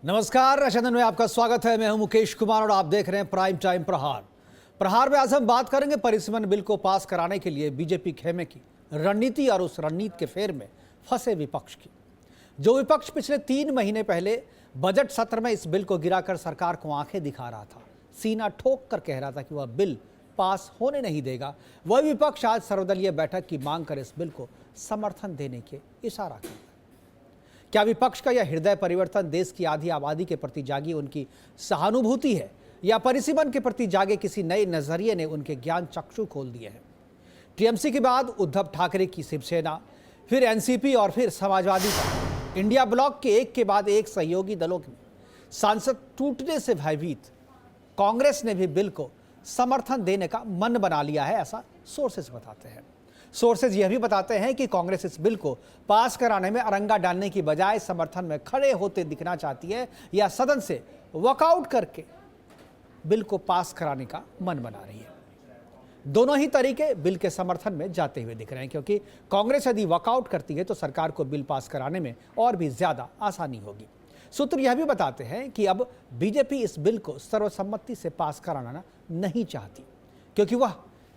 नमस्कार, रचंदन में आपका स्वागत है। मैं हूं मुकेश कुमार और आप देख रहे हैं प्राइम टाइम प्रहार में आज हम बात करेंगे परिसीमन बिल को पास कराने के लिए बीजेपी खेमे की रणनीति और उस रणनीति के फेर में फंसे विपक्ष की। जो विपक्ष पिछले 3 महीने पहले बजट सत्र में इस बिल को गिराकर सरकार को आंखें दिखा रहा था, सीना ठोक कर कह रहा था कि वह बिल पास होने नहीं देगा, वह विपक्ष आज सर्वदलीय बैठक की मांग कर इस बिल को समर्थन देने के इशारा करता है। क्या विपक्ष का यह हृदय परिवर्तन देश की आधी आबादी के प्रति जागी उनकी सहानुभूति है, या परिसीमन के प्रति जागे किसी नए नजरिए ने उनके ज्ञान चक्षु खोल दिए हैं? टीएमसी के बाद उद्धव ठाकरे की शिवसेना, फिर एनसीपी और फिर समाजवादी पार्टी, इंडिया ब्लॉक के एक के बाद एक सहयोगी दलों के सांसद टूटने से भयभीत कांग्रेस ने भी बिल को समर्थन देने का मन बना लिया है, ऐसा सोर्सेज बताते हैं। सोर्सेज यह भी बताते हैं कि कांग्रेस इस बिल को पास कराने में अरंगा डालने की बजाय समर्थन में खड़े होते दिखना चाहती है, या सदन से वॉकआउट करके बिल को पास कराने का मन बना रही है। दोनों ही तरीके बिल के समर्थन में जाते हुए दिख रहे हैं, क्योंकि कांग्रेस यदि वॉकआउट करती है तो सरकार को बिल पास कराने में और भी ज्यादा आसानी होगी। सूत्र यह भी बताते हैं कि अब बीजेपी इस बिल को सर्वसम्मति से पास कराना नहीं चाहती, क्योंकि वह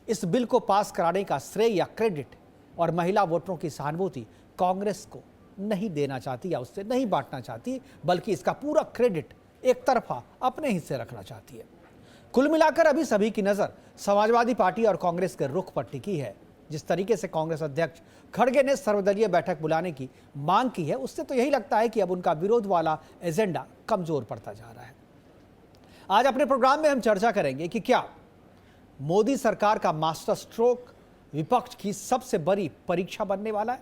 इस बिल को पास कराने का श्रेय या क्रेडिट और महिला वोटरों की सहानुभूति कांग्रेस को नहीं देना चाहती या उससे नहीं बांटना चाहती, बल्कि इसका पूरा क्रेडिट एक तरफा अपने हिस्से रखना चाहती है। कुल मिलाकर अभी सभी की नजर समाजवादी पार्टी और कांग्रेस के रुख पर टिकी है। जिस तरीके से कांग्रेस अध्यक्ष खड़गे ने सर्वदलीय बैठक बुलाने की मांग की है, उससे तो यही लगता है कि अब उनका विरोध वाला एजेंडा कमजोर पड़ता जा रहा है। आज अपने प्रोग्राम में हम चर्चा करेंगे कि क्या मोदी सरकार का मास्टर स्ट्रोक विपक्ष की सबसे बड़ी परीक्षा बनने वाला है।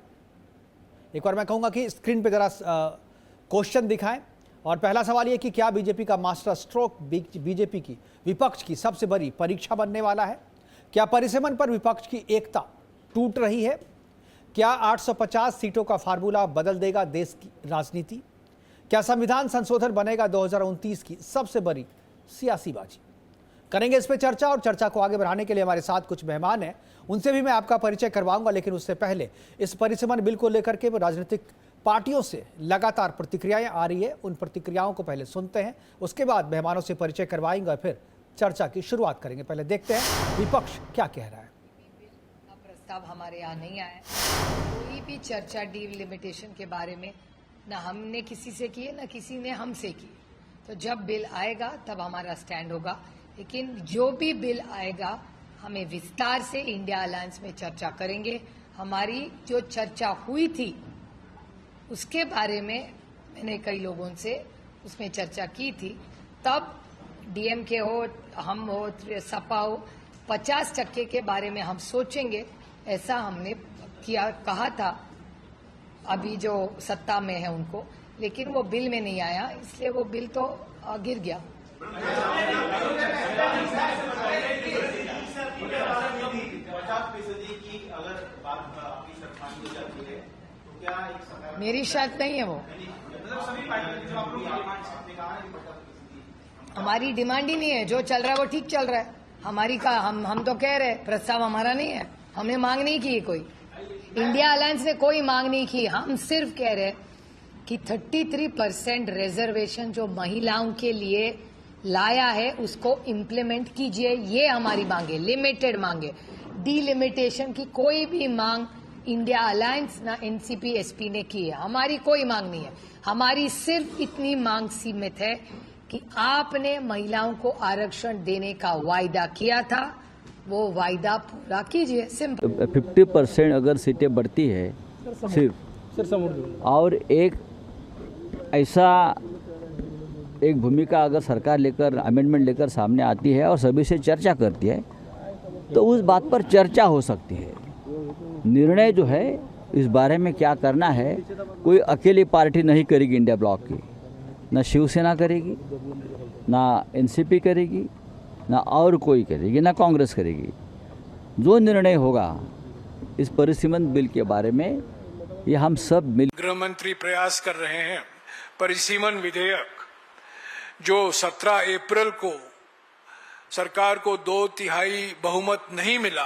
एक बार मैं कहूंगा कि स्क्रीन पे जरा क्वेश्चन दिखाएं, और पहला सवाल यह कि क्या बीजेपी का मास्टर स्ट्रोक बीजेपी की विपक्ष की सबसे बड़ी परीक्षा बनने वाला है? क्या परिसीमन पर विपक्ष की एकता टूट रही है? क्या 850 सीटों का फार्मूला बदल देगा देश की राजनीति? क्या संविधान संशोधन बनेगा 2029 की सबसे बड़ी सियासी बाजी? करेंगे इस पे चर्चा, और चर्चा को आगे बढ़ाने के लिए हमारे साथ कुछ मेहमान हैं, उनसे भी मैं आपका परिचय करवाऊंगा। लेकिन उससे पहले इस परिसीमन बिल को लेकर के राजनीतिक पार्टियों से लगातार प्रतिक्रियाएं आ रही है, उन प्रतिक्रियाओं को पहले सुनते हैं, उसके बाद मेहमानों से परिचय करवाएंगे और फिर चर्चा की शुरुआत करेंगे। पहले देखते हैं विपक्ष क्या कह रहा है। प्रस्ताव हमारे यहाँ नहीं आया, कोई भी चर्चा डिलिमिटेशन के बारे में ना हमने किसी से की है, ना किसी ने हमसे की। तो जब बिल आएगा तब हमारा स्टैंड होगा, लेकिन जो भी बिल आएगा हमें विस्तार से इंडिया अलायंस में चर्चा करेंगे। हमारी जो चर्चा हुई थी उसके बारे में मैंने कई लोगों से उसमें चर्चा की थी, तब डीएमके हो, हम हो, सपा हो, 50% के बारे में हम सोचेंगे, ऐसा हमने कहा था अभी जो सत्ता में है उनको। लेकिन वो बिल में नहीं आया, इसलिए वो बिल तो गिर गया। मेरी शर्त नहीं है वो, हमारी डिमांड ही नहीं है। जो चल रहा है वो ठीक चल रहा है। हमारी का हम तो कह रहे हैं, प्रस्ताव हमारा नहीं है, हमने मांग नहीं की। कोई इंडिया अलायंस ने कोई मांग नहीं की। हम सिर्फ कह रहे हैं कि 33% रिजर्वेशन जो महिलाओं के लिए लाया है उसको इम्प्लीमेंट कीजिए, ये हमारी मांग है। लिमिटेड मांगे, डीलिमिटेशन की कोई भी मांग इंडिया अलायंस ना एनसीपी एसपी ने की है। हमारी कोई मांग नहीं है। हमारी सिर्फ इतनी मांग सीमित है कि आपने महिलाओं को आरक्षण देने का वायदा किया था, वो वायदा पूरा कीजिए। सिंपल। 50% अगर सीटें बढ़ती है सिर्फ, और एक ऐसा एक भूमिका अगर सरकार लेकर अमेंडमेंट लेकर सामने आती है और सभी से चर्चा करती है, तो उस बात पर चर्चा हो सकती है। निर्णय जो है इस बारे में क्या करना है, कोई अकेली पार्टी नहीं करेगी इंडिया ब्लॉक की, ना शिवसेना करेगी, ना एनसीपी करेगी, ना और कोई करेगी, ना कांग्रेस करेगी। जो निर्णय होगा इस परिसीमन बिल के बारे में, ये हम सब मिल। गृह मंत्री प्रयास कर रहे हैं परिसीमन विधेयक जो 17 अप्रैल को सरकार को 2/3 बहुमत नहीं मिला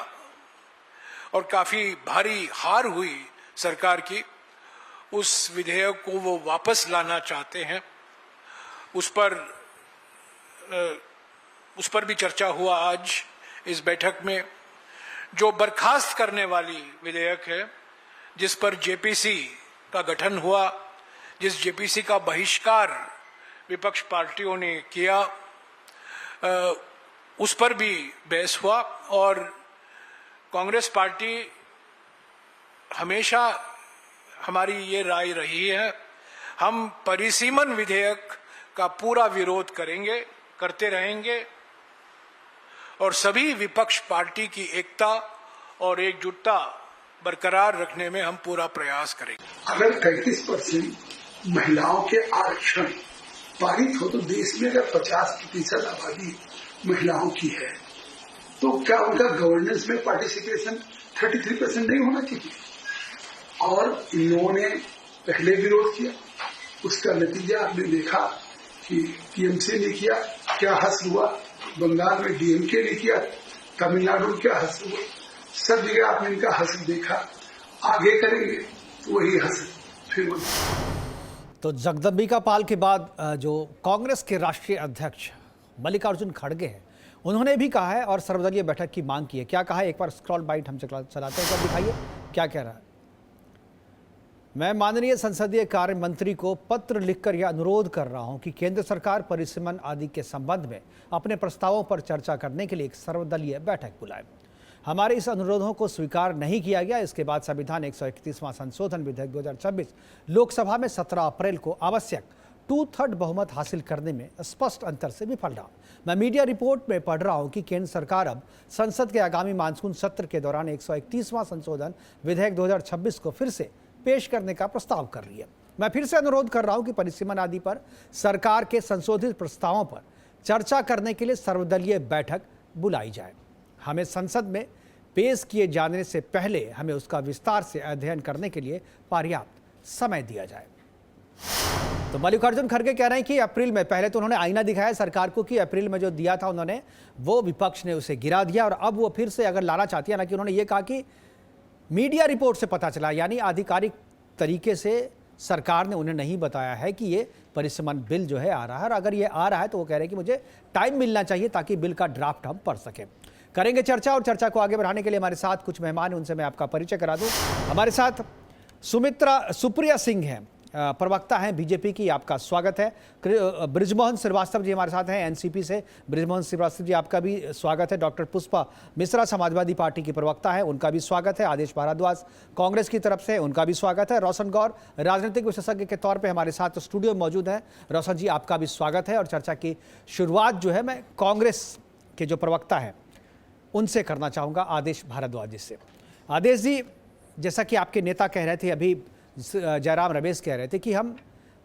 और काफी भारी हार हुई सरकार की, उस विधेयक को वो वापस लाना चाहते हैं उस पर भी चर्चा हुआ आज इस बैठक में। जो बर्खास्त करने वाली विधेयक है, जिस पर जेपीसी का गठन हुआ, जिस जेपीसी का बहिष्कार विपक्ष पार्टियों ने किया, उस पर भी बहस हुआ। और कांग्रेस पार्टी हमेशा हमारी ये राय रही है, हम परिसीमन विधेयक का पूरा विरोध करेंगे, करते रहेंगे और सभी विपक्ष पार्टी की एकता और एकजुटता बरकरार रखने में हम पूरा प्रयास करेंगे। अगर 33% महिलाओं के आरक्षण पारित हो तो देश में अगर 50% आबादी महिलाओं की है तो क्या उनका गवर्नेंस में पार्टिसिपेशन 33% नहीं होना चाहिए? और इन लोगों ने पहले विरोध किया, उसका नतीजा आपने देखा कि टीएमसी ने किया, क्या हश्र हुआ। बंगाल में डीएमके ने किया, तमिलनाडु में क्या हश्र हुआ। सब जगह आपने इनका हश्र देखा। आगे करेंगे तो वही हश्र फिर। तो जगदम्बिका पाल के बाद जो कांग्रेस के राष्ट्रीय अध्यक्ष मल्लिकार्जुन खड़गे हैं, उन्होंने भी कहा है और सर्वदलीय बैठक की मांग की है। क्या कहा है, एक बार स्क्रॉल बाइट हम चलाते हैं, दिखाइए क्या कह रहा है। मैं माननीय संसदीय कार्य मंत्री को पत्र लिखकर यह अनुरोध कर रहा हूं कि केंद्र सरकार परिसीमन आदि के संबंध में अपने प्रस्तावों पर चर्चा करने के लिए एक सर्वदलीय बैठक बुलाए। हमारे इस अनुरोधों को स्वीकार नहीं किया गया। इसके बाद संविधान 131वां संशोधन विधेयक 2026 लोकसभा में 17 अप्रैल को आवश्यक 2/3 बहुमत हासिल करने में स्पष्ट अंतर से विफल रहा। मैं मीडिया रिपोर्ट में पढ़ रहा हूं कि केंद्र सरकार अब संसद के आगामी मानसून सत्र के दौरान 131वां संशोधन विधेयक 2026 को फिर से पेश करने का प्रस्ताव कर रही है। मैं फिर से अनुरोध कर रहा हूं कि परिसीमन आदि पर सरकार के संशोधित प्रस्तावों पर चर्चा करने के लिए सर्वदलीय बैठक बुलाई जाए। हमें संसद में पेश किए जाने से पहले हमें उसका विस्तार से अध्ययन करने के लिए पर्याप्त समय दिया जाए। तो मल्लिकार्जुन खड़गे कह रहे हैं कि अप्रैल में, पहले तो उन्होंने आईना दिखाया सरकार को कि अप्रैल में जो दिया था उन्होंने, वो विपक्ष ने उसे गिरा दिया और अब वो फिर से अगर लाना चाहती है ना, कि उन्होंने ये कहा कि मीडिया रिपोर्ट से पता चला, यानी आधिकारिक तरीके से सरकार ने उन्हें नहीं बताया है कि ये परिसीमन बिल जो है आ रहा है। और अगर ये आ रहा है तो वो कह रहे हैं कि मुझे टाइम मिलना चाहिए ताकि बिल का ड्राफ्ट हम पढ़ सकें। करेंगे चर्चा, और चर्चा को आगे बढ़ाने के लिए हमारे साथ कुछ मेहमान हैं, उनसे मैं आपका परिचय करा दूं। हमारे साथ सुप्रिया सिंह हैं, प्रवक्ता हैं बीजेपी की, आपका स्वागत है। बृजमोहन श्रीवास्तव जी हमारे साथ हैं एनसीपी से, बृजमोहन श्रीवास्तव जी आपका भी स्वागत है। डॉक्टर पुष्पा मिश्रा समाजवादी पार्टी की प्रवक्ता है, उनका भी स्वागत है। आदेश भारद्वाज कांग्रेस की तरफ से, उनका भी स्वागत है। रोशन गौर राजनीतिक विशेषज्ञ के तौर पर हमारे साथ स्टूडियो में मौजूद हैं। रोशन जी आपका भी स्वागत है। और चर्चा की शुरुआत जो है मैं कांग्रेस के जो प्रवक्ता है उनसे करना चाहूँगा, आदेश भारद्वाज जी से। आदेश जी, जैसा कि आपके नेता कह रहे थे, अभी जयराम रमेश कह रहे थे कि हम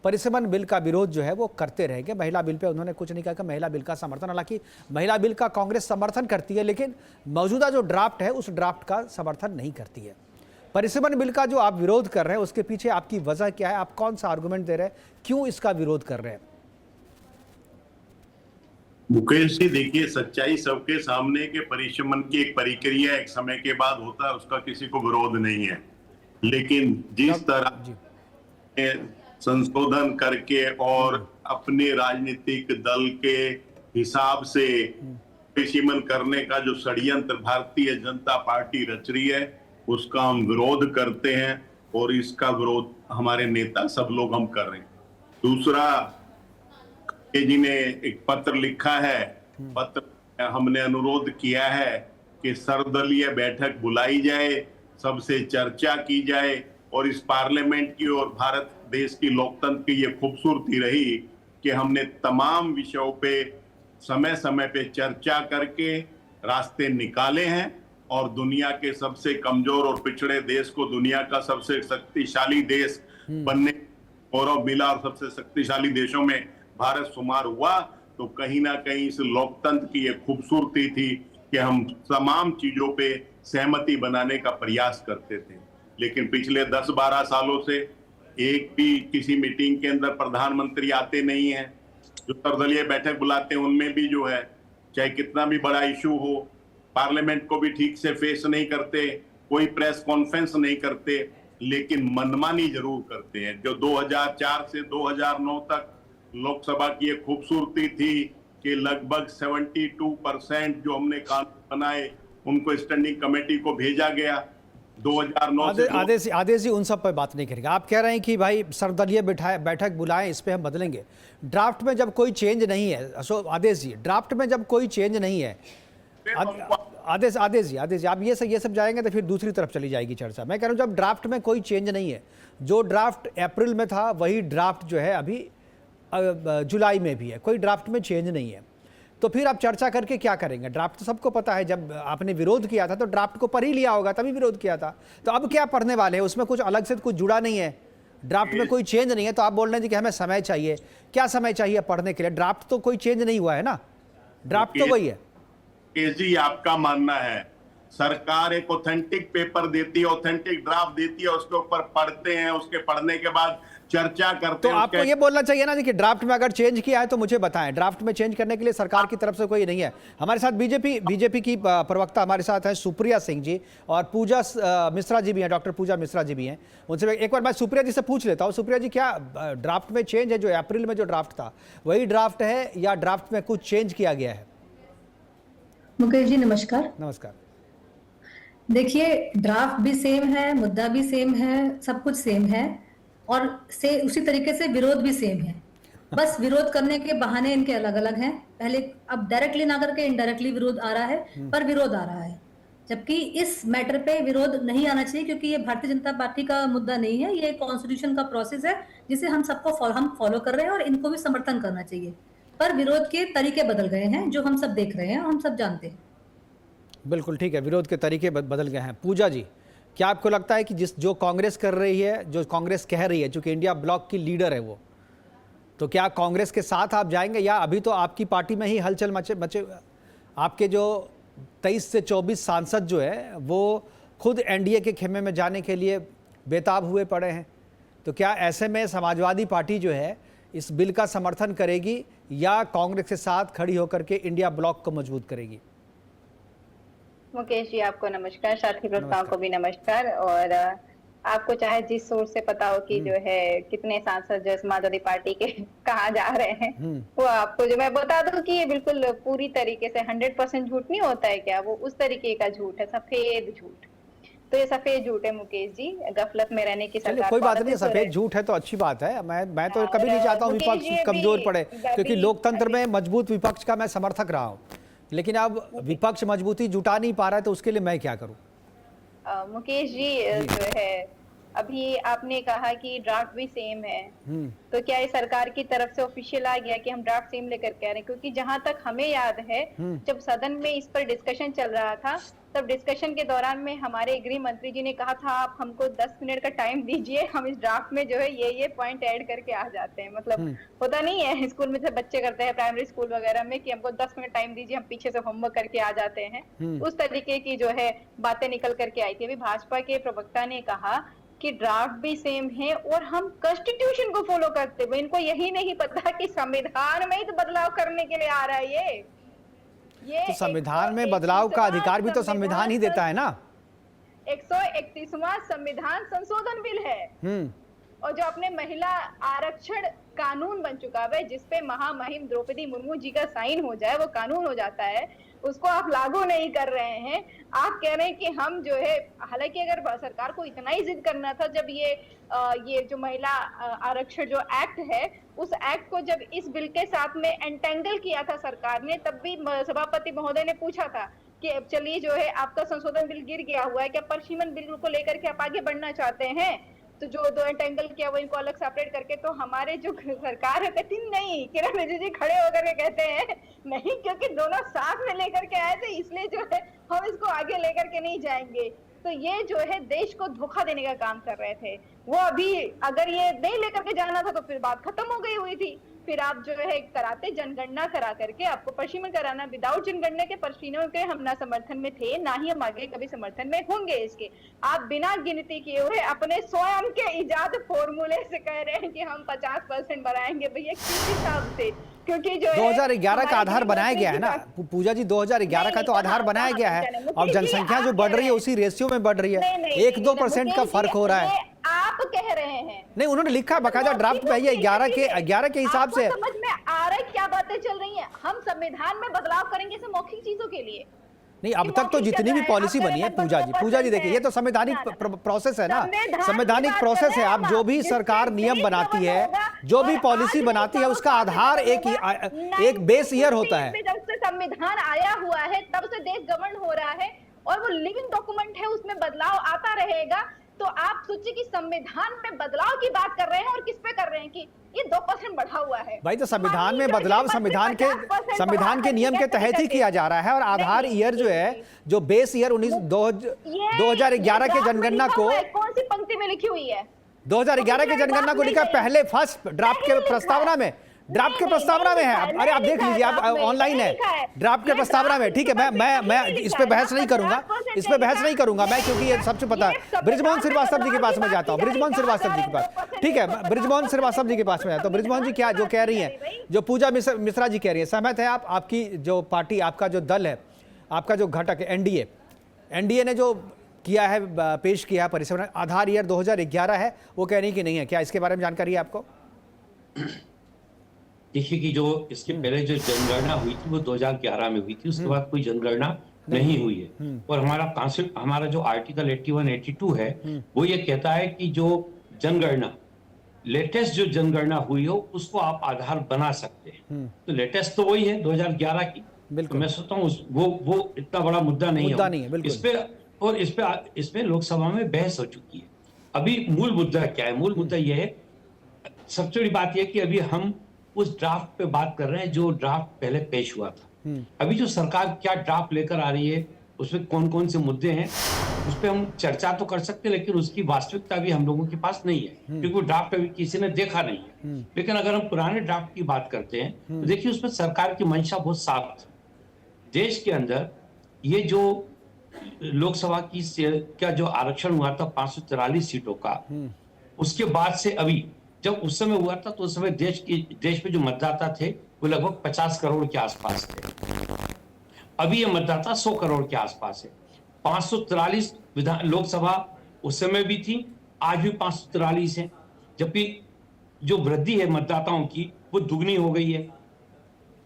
परिसीमन बिल का विरोध जो है वो करते रहेंगे। महिला बिल पे उन्होंने कुछ नहीं कहा कि महिला बिल का समर्थन, हालांकि महिला बिल का कांग्रेस समर्थन करती है, लेकिन मौजूदा जो ड्राफ्ट है उस ड्राफ्ट का समर्थन नहीं करती है। परिसीमन बिल का जो आप विरोध कर रहे हैं उसके पीछे आपकी वजह क्या है? आप कौन सा आर्गुमेंट दे रहे हैं, क्यों इसका विरोध कर रहे हैं? मुकेश जी, देखिए, सच्चाई सबके सामने के परिसीमन की एक प्रक्रिया एक समय के बाद होता है, उसका किसी को विरोध नहीं है। लेकिन जिस तरह संशोधन करके और अपने राजनीतिक दल के हिसाब से परिसीमन करने का जो षड्यंत्र भारतीय जनता पार्टी रच रही है, उसका हम विरोध करते हैं और इसका विरोध हमारे नेता सब लोग हम कर रहे हैं। दूसरा, जी ने एक पत्र लिखा है, पत्र हमने अनुरोध किया है कि सर्वदलीय बैठक बुलाई जाए, सबसे चर्चा की जाए और इस पार्लियामेंट की और भारत देश की लोकतंत्र की ये खूबसूरती रही कि हमने तमाम विषयों पे समय समय पे चर्चा करके रास्ते निकाले हैं और दुनिया के सबसे कमजोर और पिछड़े देश को दुनिया का सबसे शक्तिशाली देश बनने गौरव मिला और सबसे शक्तिशाली देशों में भारत शुमार हुआ। तो कहीं ना कहीं इस लोकतंत्र की ये खूबसूरती थी कि हम तमाम चीजों पे सहमति बनाने का प्रयास करते थे। लेकिन पिछले 10-12 सालों से एक भी किसी मीटिंग के अंदर प्रधानमंत्री आते नहीं है। जो सर्वदलीय बैठक बुलाते हैं उनमें भी जो है, चाहे कितना भी बड़ा इशू हो, पार्लियामेंट को भी ठीक से फेस नहीं करते, कोई प्रेस कॉन्फ्रेंस नहीं करते, लेकिन मनमानी जरूर करते हैं। जो 2004 से 2009 तक लोकसभा की एक खूबसूरती थी कि लगभग 72% जो हमने कानून बनाए उनको स्टैंडिंग कमेटी को भेजा गया। 2009 से आदेश जी उन सब पर बात नहीं करेंगे। आप कह रहे हैं कि भाई सर्वदलीय बैठक बुलाएं, इस पे हम बदलेंगे। ड्राफ्ट में जब कोई चेंज नहीं है, आदेश जी, ड्राफ्ट में जब कोई चेंज नहीं है, आदेश जी आप ये सब जाएंगे तो फिर दूसरी तरफ चली जाएगी चर्चा। मैं कह रहा हूँ जब ड्राफ्ट में कोई चेंज नहीं है, जो ड्राफ्ट अप्रैल में था वही ड्राफ्ट जो है अभी जुलाई में भी है, कोई ड्राफ्ट में चेंज नहीं है, तो फिर आप चर्चा करके क्या करेंगे? ड्राफ्ट तो सबको पता है, जब आपने विरोध किया था तो ड्राफ्ट को पढ़ ही लिया होगा, तभी विरोध किया था। तो अब क्या पढ़ने वाले हैं? उसमें कुछ अलग से कुछ जुड़ा नहीं है, ड्राफ्ट में कोई चेंज नहीं है, तो आप बोल रहे हैं कि हमें समय चाहिए। क्या समय चाहिए पढ़ने के लिए? ड्राफ्ट तो कोई चेंज नहीं हुआ है ना, ड्राफ्ट तो वही है। जी आपका मानना है सरकार एक ऑथेंटिक पेपर देती है, ऑथेंटिक ड्राफ्ट देती है, उसके ऊपर पढ़ते हैं, उसके पढ़ने के बाद चर्चा करते हैं। तो आपको ये बोलना चाहिए ना कि ड्राफ्ट में अगर चेंज किया है तो मुझे बताएं। ड्राफ्ट में चेंज करने के लिए सरकार की तरफ से कोई नहीं है। हमारे साथ बीजेपी की प्रवक्ता हमारे साथ है सुप्रिया सिंह जी, और पूजा मिश्रा जी भी हैं, डॉक्टर पूजा मिश्रा जी भी हैं। उनसे एक बार मैं सुप्रिया जी से पूछ लेता हूँ। सुप्रिया जी, क्या ड्राफ्ट में चेंज है? जो अप्रैल में जो ड्राफ्ट था वही ड्राफ्ट है या ड्राफ्ट में कुछ चेंज किया गया है? मुकेश जी नमस्कार। नमस्कार। देखिए, ड्राफ्ट भी सेम है, मुद्दा भी सेम है, सब कुछ सेम है, और उसी तरीके से विरोध भी सेम है। बस विरोध करने के बहाने इनके अलग अलग हैं। पहले अब डायरेक्टली ना करके इनडायरेक्टली विरोध आ रहा है, पर विरोध आ रहा है, जबकि इस मैटर पे विरोध नहीं आना चाहिए, क्योंकि ये भारतीय जनता पार्टी का मुद्दा नहीं है, ये कॉन्स्टिट्यूशन का प्रोसेस है जिसे हम फॉलो कर रहे हैं और इनको भी समर्थन करना चाहिए। पर विरोध के तरीके बदल गए हैं, जो हम सब देख रहे हैं, हम सब जानते हैं। बिल्कुल ठीक है, विरोध के तरीके बदल गए हैं। पूजा जी, क्या आपको लगता है कि जो कांग्रेस कर रही है, जो कांग्रेस कह रही है, चूंकि इंडिया ब्लॉक की लीडर है वो, तो क्या कांग्रेस के साथ आप जाएंगे, या अभी तो आपकी पार्टी में ही हलचल मचे? आपके जो 23 से 24 सांसद जो है वो खुद एनडीए के खेमे में जाने के लिए बेताब हुए पड़े हैं, तो क्या ऐसे में समाजवादी पार्टी जो है इस बिल का समर्थन करेगी या कांग्रेस के साथ खड़ी होकर के इंडिया ब्लॉक को मजबूत करेगी? मुकेश जी आपको नमस्कार, साथी प्रस्ताव को भी नमस्कार। और आपको चाहे जिस सोर्स से पता हो कि जो है कितने सांसद जो समाजवादी पार्टी के कहाँ जा रहे हैं, वो आपको जो मैं बता दूं कि ये बिल्कुल पूरी तरीके से 100% झूठ नहीं होता है क्या, वो उस तरीके का झूठ है, सफेद झूठ। तो ये सफेद झूठ है मुकेश जी, गफलत में रहने की सरकार। कोई बात नहीं, सफेद झूठ है तो अच्छी बात है। मैं तो कभी नहीं चाहता हूँ विपक्ष कमजोर पड़े, क्योंकि लोकतंत्र में मजबूत विपक्ष का मैं समर्थक रहा हूँ, लेकिन अब विपक्ष मजबूती जुटा नहीं पा रहा है, तो उसके लिए मैं क्या करूं? मुकेश जी जो है, अभी आपने कहा कि ड्राफ्ट भी सेम है, तो क्या ये सरकार की तरफ से ऑफिशियल आ गया कि हम ड्राफ्ट सेम लेकर के आ रहे हैं? क्योंकि जहां तक हमें याद है, जब सदन में इस पर डिस्कशन चल रहा था, तब डिस्कशन के दौरान में हमारे गृह मंत्री जी ने कहा था आप हमको 10 मिनट का टाइम दीजिए, हम इस ड्राफ्ट में जो है ये पॉइंट ऐड करके आ जाते हैं। मतलब होता नहीं है स्कूल में से बच्चे करते हैं, प्राइमरी स्कूल वगैरह में, कि हमको 10 मिनट टाइम दीजिए, हम पीछे से होमवर्क करके आ जाते हैं। उस तरीके की जो है बातें निकल करके आई थी। अभी भाजपा के प्रवक्ता ने कहा कि ड्राफ्ट भी सेम है और हम कॉन्स्टिट्यूशन को फॉलो करते हुए, इनको यही नहीं पता कि संविधान में ही तो बदलाव करने के लिए आ रहा है। ये तो संविधान में बदलाव का अधिकार भी तो संविधान ही देता है ना। 131वां संविधान संशोधन बिल है, और जो अपने महिला आरक्षण कानून बन चुका है, जिसपे महामहिम द्रौपदी मुर्मू जी का साइन हो जाए, वो कानून हो जाता है, उसको आप लागू नहीं कर रहे हैं। आप कह रहे हैं कि हम जो है, हालांकि अगर सरकार को इतना ही जिद करना था, जब ये जो महिला आरक्षण जो एक्ट है, उस एक्ट को जब इस बिल के साथ में एंटेंगल किया था सरकार ने, तब भी सभापति महोदय ने पूछा था कि चलिए जो है आपका संशोधन बिल गिर गया हुआ है, क्या परिसीमन बिल को लेकर के आप आगे बढ़ना चाहते हैं? तो जो दो एंटेंगल किया वो इनको अलग सेपरेट करके, तो हमारे जो सरकार है कहती नहीं, किरण रिजिजू जी खड़े होकर के कहते हैं नहीं, क्योंकि दोनों साथ में लेकर के आए थे, इसलिए जो है हम इसको आगे लेकर के नहीं जाएंगे। तो ये जो है देश को धोखा देने का काम कर रहे थे वो। अभी अगर ये नहीं लेकर के जाना था तो फिर बात खत्म हो गई हुई थी। फिर आप जो है कराते, जनगणना करा करके आपको परिसीमन कराना, विदाउट जनगणना के परिसीमन के हम ना समर्थन में थे, ना ही हम आगे कभी समर्थन में होंगे इसके। आप बिना गिनती किए हुए अपने स्वयं के इजाद फॉर्मूले से कह रहे हैं कि हम 50% बढ़ाएंगे। भैया किस हिसाब से? क्योंकि जो 2011 का आधार बनाया गया है ना पूजा जी, 2011 का तो आधार बनाया गया है, और जनसंख्या जो बढ़ रही है उसी रेशियो में बढ़ रही है। 1-2% का फर्क हो रहा है। आप आप तो कह रहे हैं। नहीं, उन्होंने लिखा बकायदा ड्राफ्ट में, ये 11 के हिसाब से। समझ में आ रहा है क्या बातें चल रही हैं? हम संविधान में बदलाव करेंगे सिर्फ मौखिक चीजों के लिए। नहीं, अब तक तो जितनी भी पॉलिसी बनी है पूजा जी देखिए, ये तो संवैधानिक प्रोसेस है ना, संवैधानिक प्रोसेस है। आप जो भी सरकार नियम बनाती है, जो भी पॉलिसी बनाती है, उसका आधार एक बेस ईयर होता है। जब से संविधान आया हुआ है तब से देश गवर्न हो रहा है और वो लिविंग डॉक्यूमेंट है, उसमें बदलाव आता रहेगा। तो आप सोचिए कि संविधान में बदलाव की बात कर रहे हैं और किस पे कर रहे हैं कि ये 2% बढ़ा हुआ है। भाई तो संविधान में बदलाव संविधान के नियम के तहत ही किया जा रहा है, और आधार ईयर जो है, जो बेस ईयर 2011 के जनगणना को, कौन सी पंक्ति में लिखी हुई है? 2011 के जनगणना को लिखा पहले फर्स्ट ड्राफ्ट के प्रस्तावना में, ड्राफ्ट के प्रस्तावना में है। अरे आप देख लीजिए, आप ऑनलाइन है ड्राफ्ट के प्रस्तावना में। ठीक है, मैं इस पे बहस नहीं करूंगा, मैं, क्योंकि ये सबसे पता है। बृजमोहन श्रीवास्तव जी के पास मैं जाता हूँ, बृजमोहन श्रीवास्तव जी के पास। ठीक है, बृजमोहन श्रीवास्तव जी के पास में जाता हूँ। बृजमोहन जी क्या जो कह रही हैं, जो पूजा मिश्रा जी कह रही है, सहमत है आप? आपकी जो पार्टी, आपका जो दल है, आपका जो घटक है एनडीए ने जो किया है, पेश किया है परिसर, आधार ईयर 2011 है, वो कह रही कि नहीं है, क्या इसके बारे में जानकारी है आपको? देखिए कि जो इसके पहले जो जनगणना हुई थी वो 2011 में हुई थी, उसके बाद कोई जनगणना नहीं हुई है। और हमारा जो आर्टिकल 81, 82 है वो ये कहता है कि जो जनगणना लेटेस्ट जो जनगणना हुई हो उसको आप आधार बना सकते हैं। तो लेटेस्ट तो वही है 2011 की। तो मैं सोचता हूँ वो इतना बड़ा मुद्दा नहीं है इस पे, और इस पे लोकसभा में बहस हो चुकी है। अभी मूल मुद्दा क्या है? मूल मुद्दा यह है, सबसे बड़ी बात यह कि अभी हम उस ड्राफ्ट पे बात कर रहे हैं जो ड्राफ्ट पहले पेश हुआ था। अभी जो सरकार क्या ड्राफ्ट लेकर आ रही है, उसमें कौन कौन से मुद्दे हैं, उस पर हम चर्चा तो कर सकते हैं, लेकिन उसकी वास्तविकता भी हम लोगों के पास नहीं है, क्योंकि वो ड्राफ्ट अभी किसी ने देखा नहीं है। लेकिन अगर हम पुराने ड्राफ्ट की बात करते हैं तो देखिए उसमें सरकार की मंशा बहुत साफ थी। देश के अंदर ये जो लोकसभा की क्या जो आरक्षण हुआ था 543 सीटों का, उसके बाद से अभी जब उस समय हुआ था तो उस समय देश में जो मतदाता थे वो लगभग 50 करोड़ के आसपास थे। अभी ये मतदाता 100 करोड़ के आसपास है। 543 लोकसभा उस समय भी थी, आज भी 543 है, जबकि जो वृद्धि है मतदाताओं की वो दुगनी हो गई है।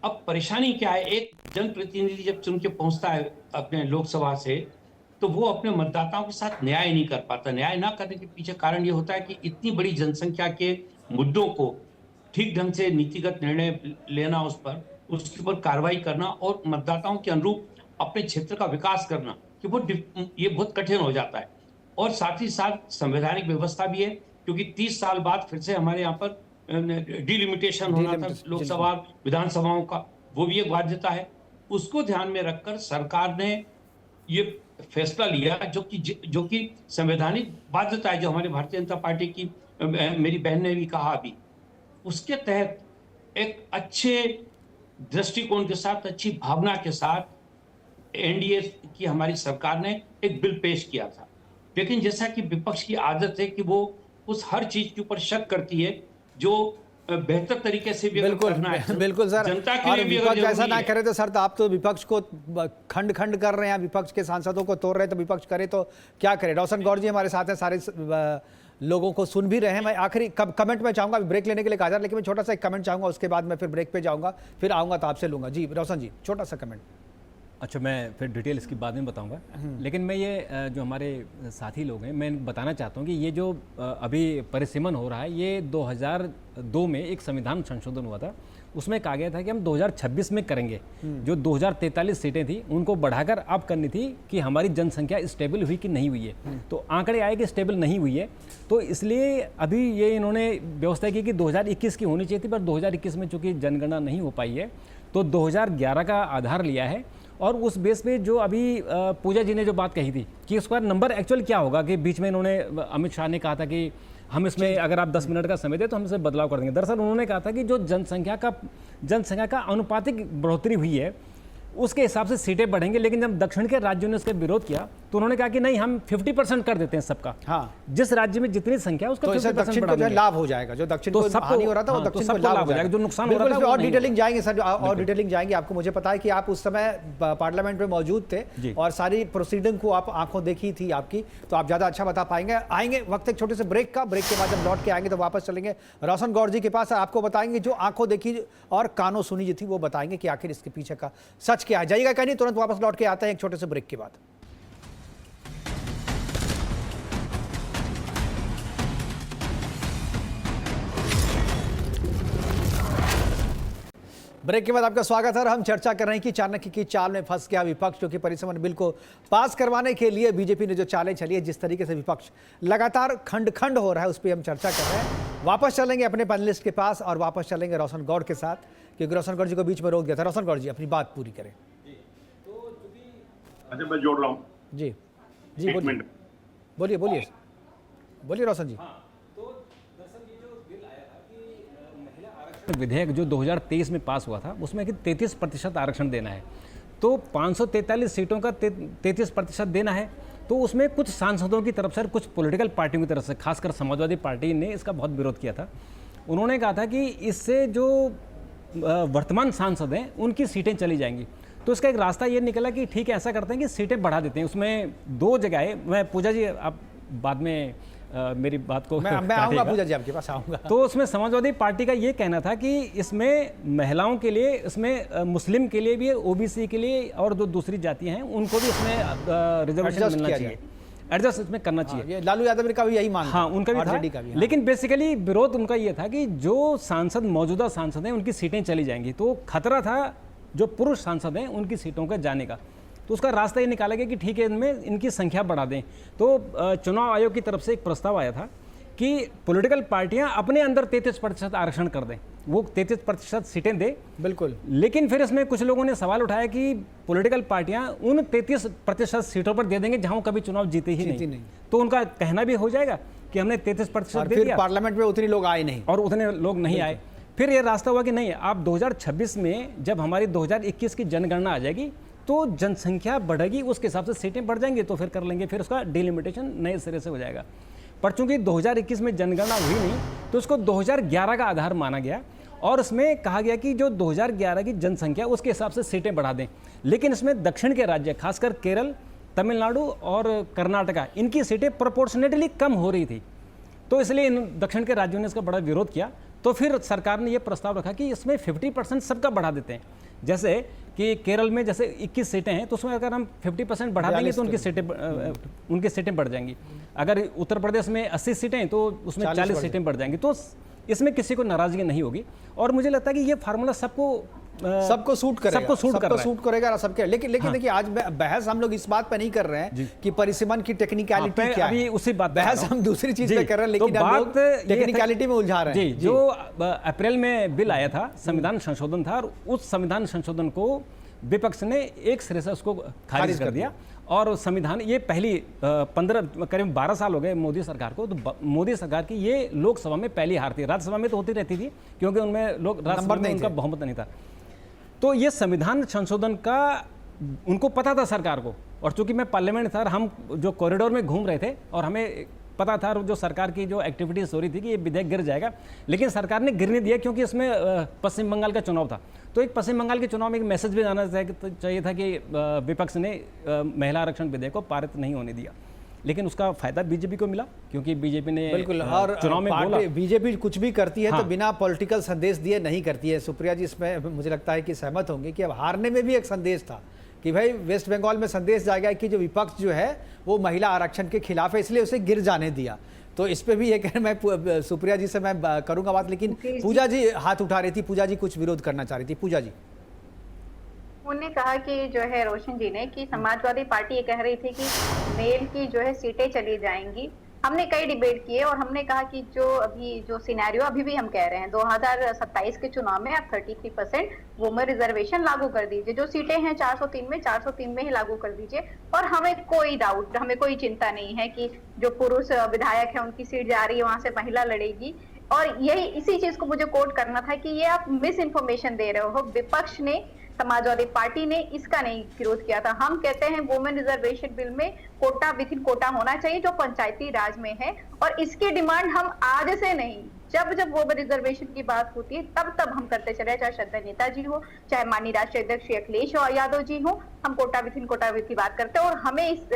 अब परेशानी क्या है? एक जनप्रतिनिधि जब चुन के पहुंचता है अपने लोकसभा से, तो वो अपने मतदाताओं के साथ न्याय नहीं कर पाता। न्याय ना करने के पीछे कारण ये होता है कि इतनी बड़ी जनसंख्या के मुद्दों को ठीक ढंग से नीतिगत निर्णय लेना, उसके ऊपर कार्रवाई करना और मतदाताओं के अनुरूप अपने क्षेत्र का विकास करना, कि ये बहुत कठिन हो जाता है। और साथ ही साथ संवैधानिक व्यवस्था भी है, क्योंकि 30 साल बाद फिर से हमारे यहाँ पर डिलिमिटेशन होना था लोकसभा विधानसभाओं का, वो भी एक बाध्यता है। उसको ध्यान में रखकर सरकार ने ये फैसला लिया, जो कि संवैधानिक बाध्यता है, जो हमारे भारतीय जनता पार्टी की मेरी बहन ने भी कहा अभी, उसके तहत एक अच्छे दृष्टिकोण के साथ, अच्छी भावना के साथ एनडीए की हमारी सरकार ने एक बिल पेश किया था। लेकिन जैसा कि विपक्ष की आदत है कि वो उस हर चीज के ऊपर शक करती है जो बेहतर तरीके से भी करना है। बिल्कुल सर, जनता के और लिए भी विपक्ष ऐसा ना करे तो सर, तो आप तो विपक्ष को खंड कर रहे हैं, विपक्ष के सांसदों को तोड़ रहे हैं, तो विपक्ष करे तो क्या करे? रोशन गौर जी हमारे साथ हैं, सारे लोगों को सुन भी रहे हैं। मैं आखिरी कमेंट में चाहूंगा, ब्रेक लेने के लिए कहा जा रहा है, लेकिन मैं छोटा सा एक कमेंट चाहूंगा, उसके बाद मैं फिर ब्रेक पे जाऊंगा, फिर आऊंगा तो आपसे लूंगा। जी रोशन जी, छोटा सा कमेंट। अच्छा, मैं फिर डिटेल इसकी बाद में बताऊंगा, लेकिन मैं ये जो हमारे साथी लोग हैं, मैं बताना चाहता हूं कि ये जो अभी परिसीमन हो रहा है, ये 2002 में एक संविधान संशोधन हुआ था, उसमें कहा गया था कि हम 2026 में करेंगे। जो 2043 सीटें थी उनको बढ़ाकर अब करनी थी कि हमारी जनसंख्या स्टेबल हुई कि नहीं हुई है। तो आंकड़े आए कि स्टेबल नहीं हुई है, तो इसलिए अभी ये इन्होंने व्यवस्था की कि 2021 की होनी चाहिए थी, पर 2021 में चूंकि जनगणना नहीं हो पाई है तो 2011 का आधार लिया है। और उस बेस पे जो अभी पूजा जी ने जो बात कही थी कि उसका नंबर एक्चुअल क्या होगा, कि बीच में इन्होंने अमित शाह ने कहा था कि हम इसमें अगर आप 10 मिनट का समय दें तो हम इसमें बदलाव कर देंगे। दरअसल उन्होंने कहा था कि जो जनसंख्या का अनुपातिक बढ़ोतरी हुई है उसके हिसाब से सीटें बढ़ेंगे, लेकिन जब दक्षिण के राज्यों ने इसका विरोध किया तो उन्होंने कहा कि नहीं, हम 50% कर देते हैं सबका। हाँ, जिस राज्य में जितनी संख्या है उसका तो इससे दक्षिण को जो है लाभ हो जाएगा, जो दक्षिण को हानि हो रहा था वो दक्षिण को लाभ हो जाएगा, जो नुकसान हो रहा था। और डिटेलिंग जाएंगे सर, और डिटेलिंग जाएंगे। आपको मुझे पता है कि आप उस समय पार्लियामेंट में मौजूद थे और सारी प्रोसीडिंग को आप आंखों देखी थी आपकी, तो आप ज्यादा अच्छा बता पाएंगे। आएंगे वक्त एक छोटे से ब्रेक का, ब्रेक के बाद जब लौट के आएंगे तो वापस चलेंगे रोशन गौड़ जी के पास, आपको बताएंगे जो आंखों देखी और कानों सुनी जो थी वो बताएंगे कि आखिर इसके पीछे का सच क्या है। जाइएगा कहीं नहीं, तुरंत वापस लौट के आते हैं एक छोटे से ब्रेक के बाद। ब्रेक के बाद आपका स्वागत है। हम चर्चा कर रहे हैं कि चाणक्य की चाल में फंस गया विपक्ष, क्योंकि परिसमन बिल को पास करवाने के लिए बीजेपी ने जो चालें चली है, जिस तरीके से विपक्ष लगातार खंड खंड हो रहा है, उस पर हम चर्चा कर रहे हैं। वापस चलेंगे अपने पैनलिस्ट के पास और वापस चलेंगे रोशन गौड़ के साथ, क्योंकि रोशन गौड़ जी को बीच में रोक दिया था। रोशन गौड़ जी अपनी बात पूरी करें। अच्छा, मैं जोड़ रहा हूँ जी जी, बोलिए बोलिए बोलिए बोलिए रोशन जी। विधेयक जो 2023 में पास हुआ था उसमें कि 33% आरक्षण देना है, तो 543 सीटों का 33% देना है। तो उसमें कुछ सांसदों की तरफ से, कुछ पॉलिटिकल पार्टियों की तरफ से, खासकर समाजवादी पार्टी ने इसका बहुत विरोध किया था। उन्होंने कहा था कि इससे जो वर्तमान सांसद हैं उनकी सीटें चली जाएंगी। तो इसका एक रास्ता ये निकला कि ठीक है, ऐसा करते हैं कि सीटें बढ़ा देते हैं। उसमें 2 जगह, मैं पूजा जी आप बाद में मेरी बात को मैं आऊंगा, पूजा जी आपके पास आऊंगा। तो उसमें समाजवादी पार्टी का ये कहना था कि इसमें महिलाओं के लिए, इसमें मुस्लिम के लिए भी, ओबीसी के लिए और जो दूसरी जातियां हैं उनको भी इसमें रिजर्वेशन मिलना चाहिए, एडजस्ट इसमें करना चाहिए। ये लालू यादव का भी यही मानना, हाँ उनका भी था, लेकिन बेसिकली विरोध उनका ये था कि जो सांसद, मौजूदा सांसद हैं उनकी सीटें चली जाएंगी, तो खतरा था जो पुरुष सांसद हैं उनकी सीटों का जाने का। तो उसका रास्ता ये निकाला गया कि ठीक है, इनमें इनकी संख्या बढ़ा दें। तो चुनाव आयोग की तरफ से एक प्रस्ताव आया था कि पॉलिटिकल पार्टियां अपने अंदर 33% आरक्षण कर दें, वो 33% सीटें दे। बिल्कुल। लेकिन फिर इसमें कुछ लोगों ने सवाल उठाया कि पॉलिटिकल पार्टियां उन 33% सीटों पर दे देंगे जहां कभी चुनाव जीते ही नहीं। तो उनका कहना भी हो जाएगा कि हमने 33% दे दिया, पार्लियामेंट में उतने लोग आए नहीं और उतने लोग नहीं आए। फिर ये रास्ता हुआ कि नहीं, आप 2026 में जब हमारी 2021 की जनगणना आ जाएगी तो जनसंख्या बढ़ेगी, उसके हिसाब से सीटें बढ़ जाएंगी, तो फिर कर लेंगे, फिर उसका डिलिमिटेशन नए सिरे से हो जाएगा। पर चूंकि 2021 में जनगणना हुई नहीं, तो उसको 2011 का आधार माना गया और इसमें कहा गया कि जो 2011 की जनसंख्या उसके हिसाब से सीटें बढ़ा दें। लेकिन इसमें दक्षिण के राज्य, खासकर केरल, तमिलनाडु और कर्नाटका, इनकी सीटें प्रोपोर्शनेटली कम हो रही थी, तो इसलिए इन दक्षिण के राज्यों ने इसका बड़ा विरोध किया। तो फिर सरकार ने यह प्रस्ताव रखा कि इसमें 50% सबका बढ़ा देते हैं। जैसे कि केरल में जैसे 21 सीटें हैं, तो उसमें अगर हम 50% बढ़ा देंगे तो उनकी सीटें बढ़ जाएंगी। अगर उत्तर प्रदेश में 80 सीटें तो उसमें 40 सीटें बढ़ जाएंगी। तो इसमें किसी को नाराजगी नहीं होगी और मुझे लगता है कि ये फार्मूला सबको सूट करेगा सबके। लेकिन देखिए, आज बहस हम लोग इस बात पे नहीं कर रहे हैं कि परिसीमन की टेक्निकलिटी क्या है, उसी बात बहस हम दूसरी चीज पे कर रहे हैं, लेकिन हम लोग टेक्निकलिटी में उलझा रहे हैं। जो अप्रैल में बिल आया था, संविधान संशोधन था, और उस संविधान संशोधन को विपक्ष ने एक सिरे से उसको खारिज कर दिया। और संविधान, ये पहली 15 करीब 12 साल हो गए मोदी सरकार को, तो मोदी सरकार की ये लोकसभा में पहली हार थी। राज्यसभा में तो होती रहती थी क्योंकि उनमें लोग राज्यसभा में उनका बहुमत नहीं था। तो ये संविधान संशोधन का उनको पता था सरकार को, और चूंकि मैं पार्लियामेंट था, हम जो कॉरिडोर में घूम रहे थे और हमें पता था जो सरकार की जो एक्टिविटीज हो रही थी कि ये विधेयक गिर जाएगा, लेकिन सरकार ने गिरने दिया क्योंकि इसमें पश्चिम बंगाल का चुनाव था। तो एक पश्चिम बंगाल के चुनाव में एक मैसेज भी जाना चाहिए था कि विपक्ष ने महिला आरक्षण विधेयक को पारित नहीं होने दिया, लेकिन उसका फायदा बीजेपी को मिला क्योंकि बीजेपी ने बिल्कुल, और चुनाव में बोला। बीजेपी कुछ भी करती है तो बिना पॉलिटिकल संदेश दिए नहीं करती है। सुप्रिया जी इसमें मुझे लगता है कि सहमत होंगे कि अब हारने में भी एक संदेश था कि भाई वेस्ट बंगाल में संदेश जाएगा कि जो विपक्ष जो है वो महिला आरक्षण के खिलाफ है, इसलिए उसे गिर जाने दिया। तो इस पे भी एक मैं सुप्रिया जी से मैं करूंगा बात, लेकिन पूजा जी हाथ उठा रही थी, पूजा जी कुछ विरोध करना चाह रही थी। पूजा जी, उन्होंने कहा कि जो है रोशन जी ने कि समाजवादी पार्टी ये कह रही थी कि मेल की जो है सीटें चली जाएंगी। हमने कई डिबेट किए और हमने कहा कि जो अभी जो सिनेरियो अभी भी हम कह रहे हैं 2027 के चुनाव में आप 33% वुमेन रिजर्वेशन लागू कर दीजिए, जो सीटें हैं 403 में 403 में ही लागू कर दीजिए, और हमें कोई डाउट, हमें कोई चिंता नहीं है कि जो पुरुष विधायक है उनकी सीट जा रही है वहां से महिला लड़ेगी। और यही इसी चीज को मुझे कोट करना था कि ये आप मिस इन्फॉर्मेशन दे रहे हो। विपक्ष ने समाजवादी पार्टी ने इसका नहीं विरोध किया था। हम कहते हैं वुमेन रिजर्वेशन बिल में कोटा विद इन कोटा होना चाहिए जो पंचायती राज में है, और इसकी डिमांड हम आज से नहीं, जब जब वुमेन रिजर्वेशन की बात होती है तब हम करते चले, चाहे श्रद्धेय नेताजी हो, चाहे माननीय राष्ट्रीय अध्यक्ष श्री अखिलेश यादव जी हो, हम कोटा विद इन कोटा की बात करते हैं। और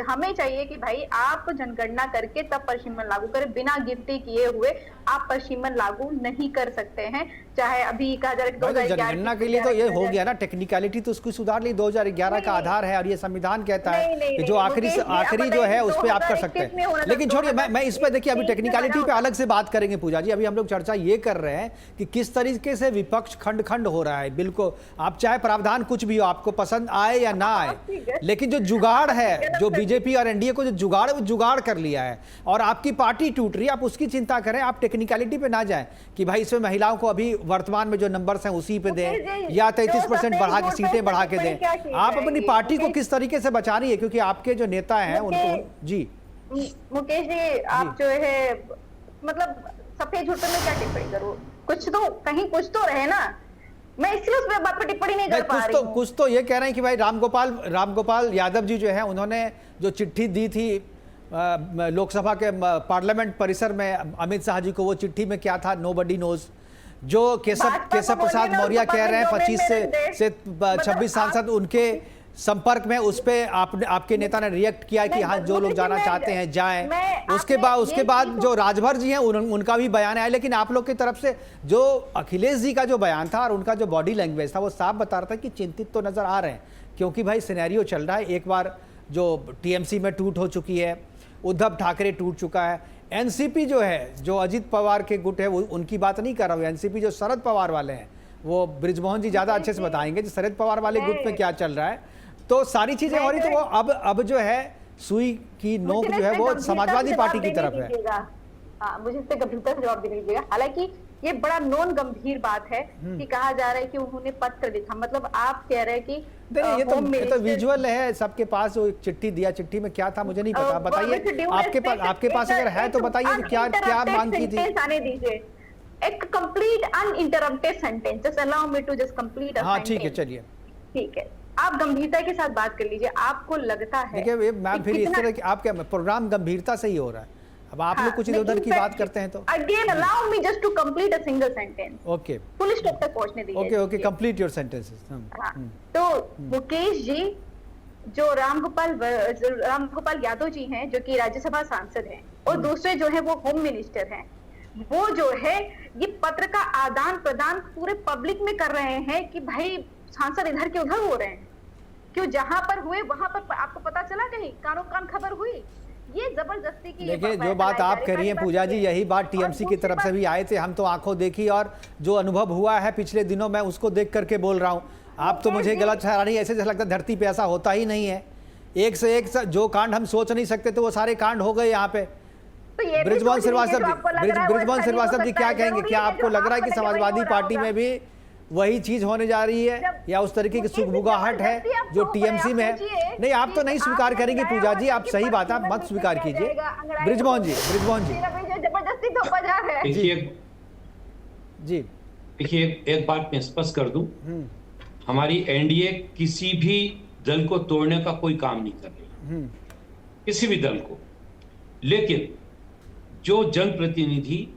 हमें चाहिए कि भाई आप जनगणना करके तब परिसीमन लागू करें, बिना गिनती किए हुए आप परिसीमन लागू नहीं कर सकते हैं। चाहे अभी कहा जा रहा है जनगणना के लिए तो ये हो गया ना, टेक्निकलिटी तो उसको सुधार ली, 2011 का आधार है और ये संविधान कहता है कि जो आखिरी जो है उस पर आप कर सकते हैं। लेकिन छोड़िए, मैं इस पर देखिए, अभी टेक्निकलिटी पे अलग से बात करेंगे पूजा जी। अभी हम लोग चर्चा ये कर रहे हैं कि किस तरीके से विपक्ष खंड हो रहा है। बिल्कुल, आप चाहे प्रावधान कुछ भी हो, आपको पसंद आए या ना आए, लेकिन जो जुगाड़ है, जो बीजेपी और एनडीए को जो जुगाड़ है वो जुगाड़ कर लिया है और आपकी पार्टी टूट रही है। आप उसकी चिंता करें, आप टेक्निकलिटी पे ना जाएं कि भाई इसमें महिलाओं को अभी वर्तमान में जो नंबर्स हैं उसी पे दें या 33% बढ़ा के सीटें बढ़ा के दें। आप अपनी पार्टी को किस तरीके से बचा रही है, क्योंकि आपके जो नेता हैं उनको जी मुकेश जी, आप जो है मतलब सफेद झूठ में क्या टिप्पणी करूं, कुछ तो रहे ना, मैं इसलिए उस बात पर टिप्पणी नहीं कर पा रही हूं। कुछ तो ये कह रहे हैं कि भाई रामगोपाल यादव जी जो है, उन्होंने जो चिट्ठी दी थी लोकसभा के पार्लियामेंट परिसर में अमित शाह जी को, वो चिट्ठी में क्या था नोबडी नोज। जो केशव प्रसाद मौर्य कह रहे हैं 25 से 26 सांसद उनके संपर्क में, उस पे आपके नेता ने रिएक्ट किया कि हाँ जो लोग जाना चाहते हैं जाएं। उसके बाद जो राजभर जी हैं उनका भी बयान आया, लेकिन आप लोग की तरफ से जो अखिलेश जी का जो बयान था और उनका जो बॉडी लैंग्वेज था वो साफ बता रहा था कि चिंतित तो नजर आ रहे हैं, क्योंकि भाई सिनेरियो चल रहा है। एक बार जो टीएमसी में टूट हो चुकी है, उद्धव ठाकरे टूट चुका है, एनसीपी जो है, जो अजित पवार के गुट है, वो उनकी बात नहीं कर रहा हूँ, एनसीपी जो शरद पवार वाले हैं, वो बृजमोहन जी ज्यादा अच्छे से बताएंगे कि शरद पवार वाले गुट में क्या चल रहा है। तो सारी चीजें हो रही, तो वो अब जो है सुई की नोक जो है वो समाजवादी पार्टी की तरफ है। मुझे इससे गंभीरता से जवाब देने दीजिएगा। हालांकि ये बड़ा नॉन गंभीर बात है कि कहा जा रहा है कि उन्होंने पत्र लिखा, मतलब आप कह रहे हैं कि ये तो विजुअल है सबके पास, जो चिट्ठी दिया, चिट्ठी में क्या था मुझे नहीं पता, बताइए आपके पास अगर है तो बताइए क्या मांग की थी। आने दीजिए एक complete uninterrupted sentence, just allow me to just complete. हाँ ठीक है, चलिए ठीक है, आप गंभीरता के साथ बात कर लीजिए। आपको लगता है देखिए मैम, फिर इस तरह की आपका प्रोग्राम गंभीरता से ही हो रहा है, अब आप लोग कुछ इधर उधर की बात करते हैं तो again allow me just to complete a single sentence. Okay, police stop तक पहुंचने दीजिए। Okay complete your sentences. तो मुकेश जी, जो रामगोपाल यादव जी हैं, जो कि राज्यसभा सांसद हैं, और दूसरे जो है वो होम मिनिस्टर हैं, वो जो है ये पत्र का आदान प्रदान पूरे पब्लिक में कर रहे हैं कि भाई सांसद इधर के उधर हो रहे हैं। क्यों, जहां पर हुए वहां पर आपको पता चला, कहीं कानो कान खबर हुई? ये जबरदस्ती की। देखिए जो बात आप कह रही हैं पूजा जी, यही बात टीएमसी की तरफ से भी आए थे, हम तो आंखों देखी और जो अनुभव हुआ है पिछले दिनों में उसको देख करके बोल रहा हूँ। आप तो मुझे गलत ठहरा रही, ऐसे लगता है धरती पे ऐसा होता ही नहीं है। एक से एक जो कांड हम सोच नहीं सकते थे वो सारे कांड हो गए यहाँ पे। बृजमोहन श्रीवास्तव जी क्या कहेंगे? क्या आपको लग रहा है कि समाजवादी पार्टी में भी वही चीज होने जा रही है या उस तरीके की सुगबुगाहट है जो टीएमसी में है? नहीं, आप तो नहीं स्वीकार करेंगे पूजा जी, आप सही बात है, आप मत स्वीकार कीजिए। बृजमोहन जी जबरदस्ती थोपा जा रहा है जी। देखिए एक बात मैं स्पष्ट कर दूं, हमारी एनडीए किसी भी दल को तोड़ने का कोई काम नहीं कर रही, किसी भी दल को। लेकिन जो जनप्रतिनिधि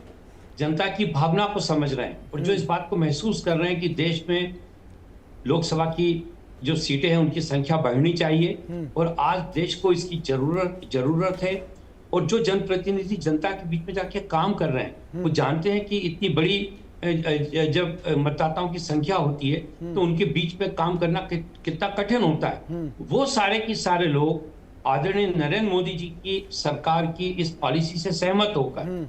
जनता की भावना को समझ रहे हैं और जो इस बात को महसूस कर रहे हैं कि देश में लोकसभा की जो सीटें हैं उनकी संख्या बढ़नी चाहिए और आज देश को इसकी जरूरत है, और जो जनप्रतिनिधि जनता के बीच में जाके काम कर रहे हैं वो जानते हैं कि इतनी बड़ी जब मतदाताओं की संख्या होती है तो उनके बीच में काम करना कितना कठिन होता है। वो सारे के सारे लोग आदरणीय नरेंद्र मोदी जी की सरकार की इस पॉलिसी से सहमत होकर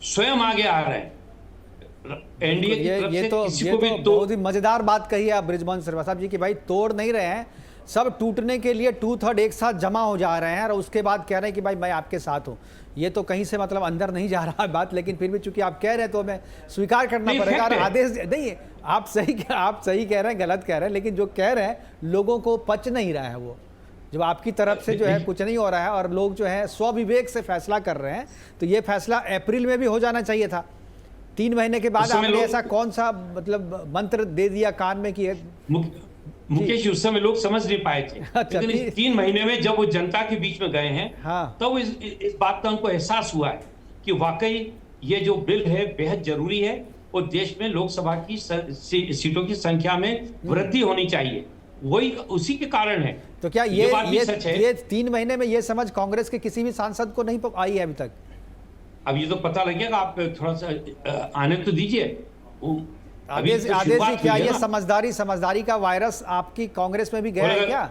स्वयं आगे आ रहे हैं। एनडीए की तरफ से किसी को भी बहुत ही मजेदार बात कही है आप बृजमोहन श्रीवास्तव जी की, भाई तोड़ नहीं रहे हैं, सब टूटने के लिए 2/3 एक साथ जमा हो जा रहे हैं और उसके बाद कह रहे हैं कि भाई मैं आपके साथ हूं। ये तो कहीं से मतलब अंदर नहीं जा रहा है बात, लेकिन फिर भी चूंकि आप कह रहे हैं तो हमें स्वीकार करना पड़ेगा। और आदेश नहीं, आप सही कह रहे हैं, गलत कह रहे हैं, लेकिन जो कह रहे हैं लोगों को पच नहीं रहा है वो। जब आपकी तरफ से जो है कुछ नहीं हो रहा है और लोग जो है स्वविवेक से फैसला कर रहे हैं, तो ये फैसला अप्रैल में भी हो जाना चाहिए था। 3 महीने के बाद आपने ऐसा कौन सा मतलब मंत्र दे दिया कान में कि मुकेश जी, उस समय लोग समझ नहीं पाए थे। अच्छा, लेकिन इस 3 महीने में जब वो जनता के बीच में गए हैं, हाँ। तब इस बात का उनको एहसास हुआ है कि वाकई ये जो बिल है बेहद जरूरी है और देश में लोकसभा की सीटों की संख्या में वृद्धि होनी चाहिए। वही उसी के कारण है। तो क्या ये बात भी सच है। ये 3 महीने में ये समझ कांग्रेस के किसी भी सांसद को नहीं आई है अभी तक? अब ये तो पता लगेगा, आप थोड़ा सा आने तो दीजिए। आदेश जी, क्या ये समझदारी का वायरस आपकी कांग्रेस में भी गया है क्या?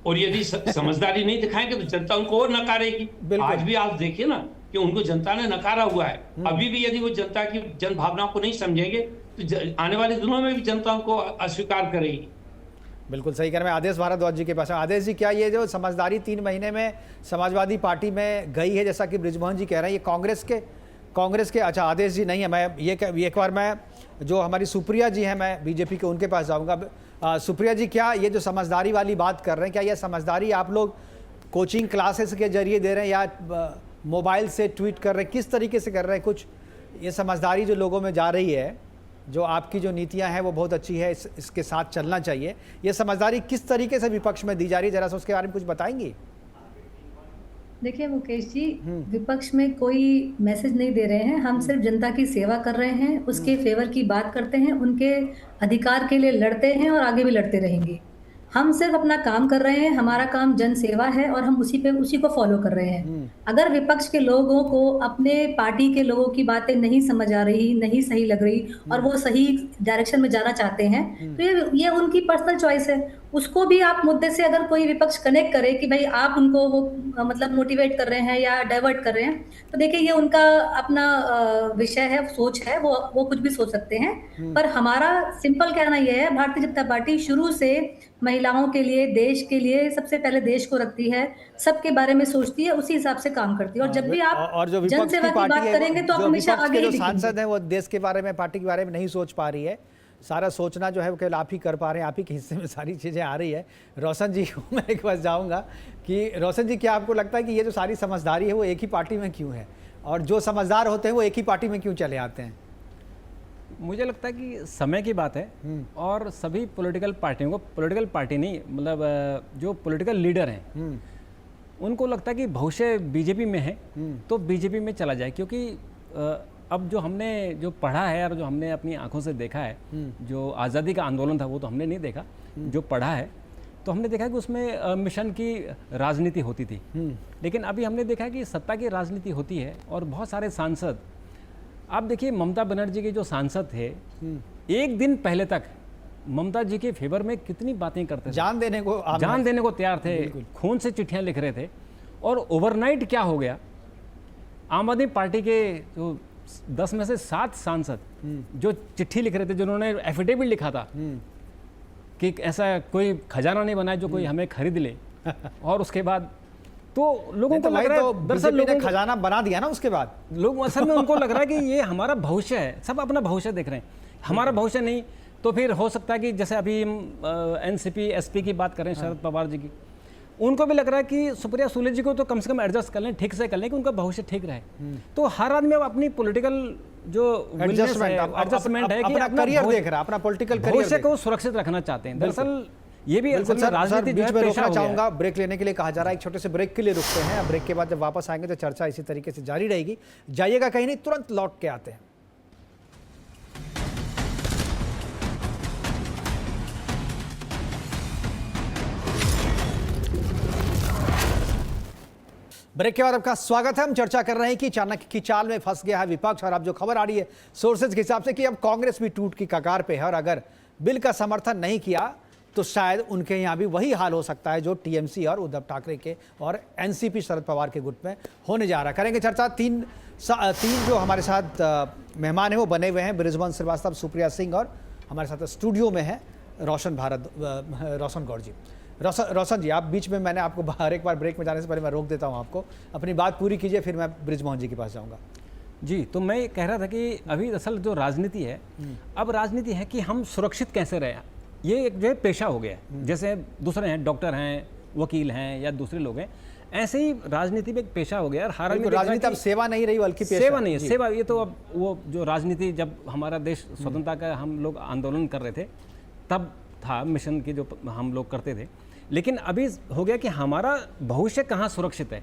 और यदि समझदारी नहीं दिखाएंगे तो जनता उनको और नकारेगी। आज भी आप देखिए ना कि उनको जनता ने नकारा हुआ है। अभी भी यदि वो जनता की जन भावनाओं को नहीं समझेंगे तो आने वाले दिनों में भी जनता उनको अस्वीकार करेगी। बिल्कुल सही कह रहे हैं। आदेश भारद्वाज जी के पास। आदेश जी, क्या ये जो समझदारी 3 महीने में समाजवादी पार्टी में गई है, जैसा कि बृजमोहन जी कह रहे हैं, ये कांग्रेस के अच्छा आदेश जी नहीं है, मैं ये एक बार मैं जो हमारी सुप्रिया जी हैं, मैं बीजेपी के उनके पास जाऊंगा। सुप्रिया जी, क्या ये जो समझदारी वाली बात कर रहे हैं, क्या ये समझदारी आप लोग कोचिंग क्लासेस के जरिए दे रहे हैं या मोबाइल से ट्वीट कर रहे हैं, किस तरीके से कर रहे हैं? कुछ ये समझदारी जो लोगों में जा रही है, जो आपकी जो नीतियां हैं वो बहुत अच्छी है, इसके साथ चलना चाहिए, ये समझदारी किस तरीके से विपक्ष में दी जा रही है, जरा सा उसके बारे में कुछ बताएंगी? देखिए मुकेश जी, विपक्ष में कोई मैसेज नहीं दे रहे हैं। हम सिर्फ जनता की सेवा कर रहे हैं, उसके फेवर की बात करते हैं, उनके अधिकार के लिए लड़ते हैं और आगे भी लड़ते रहेंगे। हम सिर्फ अपना काम कर रहे हैं, हमारा काम जन सेवा है और हम उसी को फॉलो कर रहे हैं। अगर विपक्ष के लोगों को अपने पार्टी के लोगों की बातें नहीं समझ आ रही, नहीं सही लग रही और वो सही डायरेक्शन में जाना चाहते हैं, तो ये उनकी पर्सनल चॉइस है। उसको भी आप मुद्दे से अगर कोई विपक्ष कनेक्ट करे कि भाई आप उनको वो मतलब मोटिवेट कर रहे हैं या डाइवर्ट कर रहे हैं, तो देखिए ये उनका अपना विषय है, सोच है, वो कुछ भी सोच सकते हैं। पर हमारा सिंपल कहना यह है, भारतीय जनता पार्टी शुरू से महिलाओं के लिए, देश के लिए सबसे पहले देश को रखती है, सबके बारे में सोचती है, उसी हिसाब से काम करती है। और जब भी आप जनसेवा की बात करेंगे तो आप हमेशा आगे ही सांसद हैं, वो देश के बारे में, पार्टी के बारे में नहीं सोच पा रही है। सारा सोचना जो है वो केवल आप ही कर पा रहे हैं, आप ही के हिस्से में सारी चीज़ें आ रही है। रोशन जी को मैं एक बार जाऊँगा कि रोशन जी, क्या आपको लगता है कि ये जो सारी समझदारी है वो एक ही पार्टी में क्यों है, और जो समझदार होते हैं वो एक ही पार्टी में क्यों चले आते हैं? मुझे लगता है कि समय की बात है और सभी पॉलिटिकल पार्टियों को, पॉलिटिकल पार्टी नहीं मतलब जो पॉलिटिकल लीडर हैं उनको लगता है कि भविष्य बीजेपी में है तो बीजेपी में चला जाए। क्योंकि अब जो हमने जो पढ़ा है और जो हमने अपनी आंखों से देखा है, जो आज़ादी का आंदोलन था वो तो हमने नहीं देखा, जो पढ़ा है तो हमने देखा कि उसमें मिशन की राजनीति होती थी। लेकिन अभी हमने देखा कि सत्ता की राजनीति होती है और बहुत सारे सांसद, आप देखिए ममता बनर्जी के जो सांसद थे, एक दिन पहले तक ममता जी के फेवर में कितनी बातें करते थे, जान देने को तैयार थे, खून से चिट्ठियां लिख रहे थे। और ओवरनाइट क्या हो गया, आम आदमी पार्टी के जो 10 में से 7 सांसद जो चिट्ठी लिख रहे थे, जिन्होंने एफिडेविट लिखा था कि ऐसा कोई खजाना नहीं बनाए जो कोई हमें खरीद ले, और उसके बाद तो लोगों को लग रहा है दरअसल लोगों ने खजाना बना दिया ना, उसके बाद लोग असल में उनको लग रहा है कि ये हमारा भविष्य है, सब अपना भविष्य देख रहे हैं। हमारा भविष्य नहीं तो फिर हो सकता है कि जैसे अभी एनसीपी एसपी की बात करें, शरद पवार जी की, उनको भी लग रहा है कि सुप्रिया सुले जी को तो कम से कम एडजस्ट कर लें, ठीक से कर लें कि उनका भविष्य ठीक रहे। तो हर आदमी अब अपनी पॉलिटिकल जो एडजस्टमेंट है कि अपना करियर देख रहा है, अपना पॉलिटिकल भविष्य को सुरक्षित रखना चाहते हैं। दरअसल ये भी राजनीति बीच में रोकना चाहूंगा, ब्रेक लेने के लिए कहा जा रहा है, एक छोटे से ब्रेक के लिए रुकते हैं। ब्रेक के बाद जब वापस आएंगे तो चर्चा इसी तरीके से जारी रहेगी, जाइएगा कहीं नहीं, तुरंत लौट के आते हैं। ब्रेक के बाद आपका स्वागत है। हम चर्चा कर रहे हैं कि चाणक्य की चाल में फंस गया है विपक्ष, और अब जो खबर आ रही है सोर्सेज के हिसाब से कि अब कांग्रेस भी टूट की कगार पे है, और अगर बिल का समर्थन नहीं किया तो शायद उनके यहाँ भी वही हाल हो सकता है जो टीएमसी और उद्धव ठाकरे के और एनसीपी शरद पवार के गुट में होने जा रहा है। करेंगे चर्चा। तीन जो हमारे साथ मेहमान हैं वो बने हुए हैं, बृजमोहन श्रीवास्तव, सुप्रिया सिंह, और हमारे साथ स्टूडियो में है रोशन गौड़ जी। रोशन जी, आप बीच में, मैंने आपको हर एक बार ब्रेक में जाने से पहले मैं रोक देता हूं आपको, अपनी बात पूरी कीजिए, फिर मैं बृजमोहन जी के पास जाऊंगा। जी, तो मैं कह रहा था कि अभी असल जो राजनीति है, अब राजनीति है कि हम सुरक्षित कैसे रहें। ये एक जो है पेशा हो गया है, जैसे दूसरे हैं, डॉक्टर हैं, वकील हैं या दूसरे लोग हैं, ऐसे ही राजनीति में एक पेशा हो गया। और हर आदमी राजनीति अब सेवा नहीं रही बल्कि सेवा नहीं है, सेवा। ये तो अब वो जो राजनीति, जब हमारा देश स्वतंत्रता का हम लोग आंदोलन कर रहे थे तब था मिशन की जो हम लोग करते थे, लेकिन अभी हो गया कि हमारा भविष्य कहाँ सुरक्षित है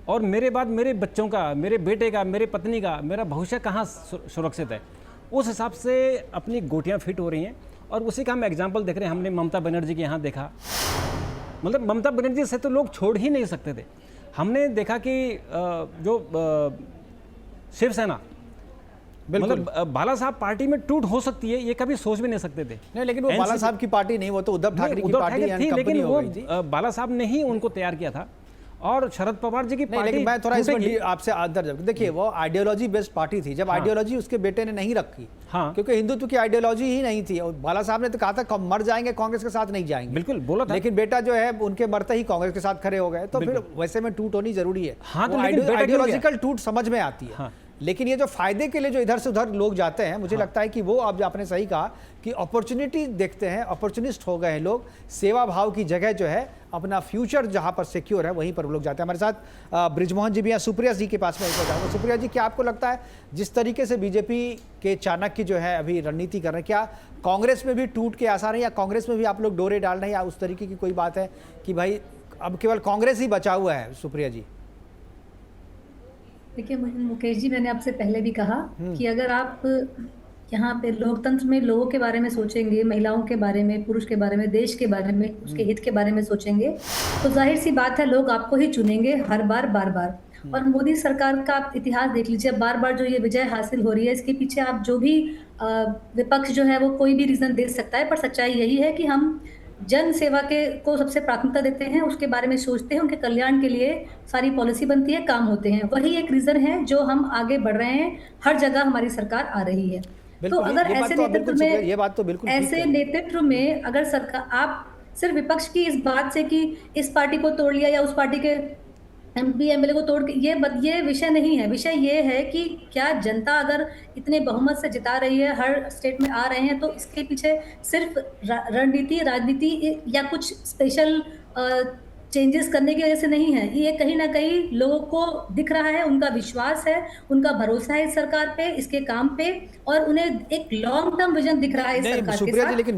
और मेरे बाद मेरे बच्चों का, मेरे बेटे का, मेरे पत्नी का, मेरा भविष्य कहाँ सुरक्षित है। उस हिसाब से अपनी गोटियाँ फिट हो रही हैं और उसी का हम एग्जाम्पल देख रहे हैं। हमने ममता बनर्जी के यहाँ देखा, मतलब ममता बनर्जी से तो लोग छोड़ ही नहीं सकते थे। हमने देखा कि जो शिवसेना, मतलब बाला साहब पार्टी में टूट हो सकती है, ये कभी सोच भी नहीं सकते थे। नहीं, लेकिन वो बाला साहब की पार्टी नहीं, वो तो उद्धव ठाकरे की पार्टी थी, लेकिन वो बाला साहब ने ही उनको तैयार किया था और शरद पवार जी की पार्टी। लेकिन मैं थोड़ा इसमें आपसे अंदर जब देखिए, वो आइडियोलॉजी बेस्ड पार्टी थी, जब आइडियोलॉजी उसके बेटे ने नहीं रखी, क्योंकि हिंदुत्व की आइडियोलॉजी ही नहीं थी। और बाला साहब ने तो कहा था मर जाएंगे कांग्रेस के साथ नहीं जाएंगे, बिल्कुल बोला था, लेकिन बेटा जो है उनके मरते ही कांग्रेस के साथ खड़े हो गए। तो फिर वैसे में टूट होनी जरूरी है, आइडियोलॉजिकल टूट समझ में आती है। लेकिन ये जो फायदे के लिए जो इधर से उधर लोग जाते हैं, मुझे लगता है कि वो, अब आपने सही कहा कि अपॉर्चुनिटी देखते हैं, अपॉर्चुनिस्ट हो गए हैं लोग। सेवा भाव की जगह जो है अपना फ्यूचर जहां पर सिक्योर है वहीं पर लोग जाते हैं। हमारे साथ ब्रिजमोहन जी भी हैं, सुप्रिया जी के पास में एक जाऊंगा। सुप्रिया जी, क्या आपको लगता है जिस तरीके से बीजेपी के चाणक्य जो है अभी रणनीति कर रहे हैं, क्या कांग्रेस में भी टूट के आसार है या कांग्रेस में भी आप लोग डोरे डाल रहे हैं, या उस तरीके की कोई बात है कि भाई अब केवल कांग्रेस ही बचा हुआ है? सुप्रिया जी। देखिए मुकेश जी, मैंने आपसे पहले भी कहा कि अगर आप यहाँ पे लोकतंत्र में लोगों के बारे में सोचेंगे, महिलाओं के बारे में, पुरुष के बारे में, देश के बारे में, उसके हित के बारे में सोचेंगे, तो जाहिर सी बात है लोग आपको ही चुनेंगे हर बार, बार बार। और मोदी सरकार का आप इतिहास देख लीजिए, बार बार जो ये विजय हासिल हो रही है, इसके पीछे आप जो भी विपक्ष जो है वो कोई भी रीजन दे सकता है, पर सच्चाई यही है कि हम जन सेवा के को सबसे प्राथमिकता देते हैं, उसके बारे में सोचते हैं, उनके कल्याण के लिए सारी पॉलिसी बनती है, काम होते हैं। वही एक रीजन है जो हम आगे बढ़ रहे हैं, हर जगह हमारी सरकार आ रही है। तो अगर ऐसे नेतृत्व में, ये बात तो बिल्कुल ऐसे नेतृत्व में अगर सरकार, आप सिर्फ विपक्ष की इस बात से कि इस पार्टी को तोड़ लिया या उस पार्टी के एमपी एमएलए को तोड़ के, ये विषय नहीं है। विषय ये है कि क्या जनता अगर इतने बहुमत से जिता रही है, हर स्टेट में आ रहे हैं, तो इसके पीछे सिर्फ रणनीति, राजनीति या कुछ स्पेशल चेंजेस करने की वजह से नहीं है। ये कहीं ना कहीं लोगों को दिख रहा है, उनका विश्वास है, उनका भरोसा है इस सरकार पे, इसके काम पे, और उन्हें एक लॉन्ग टर्म विजन दिख रहा है इस सरकार के साथ। लेकिन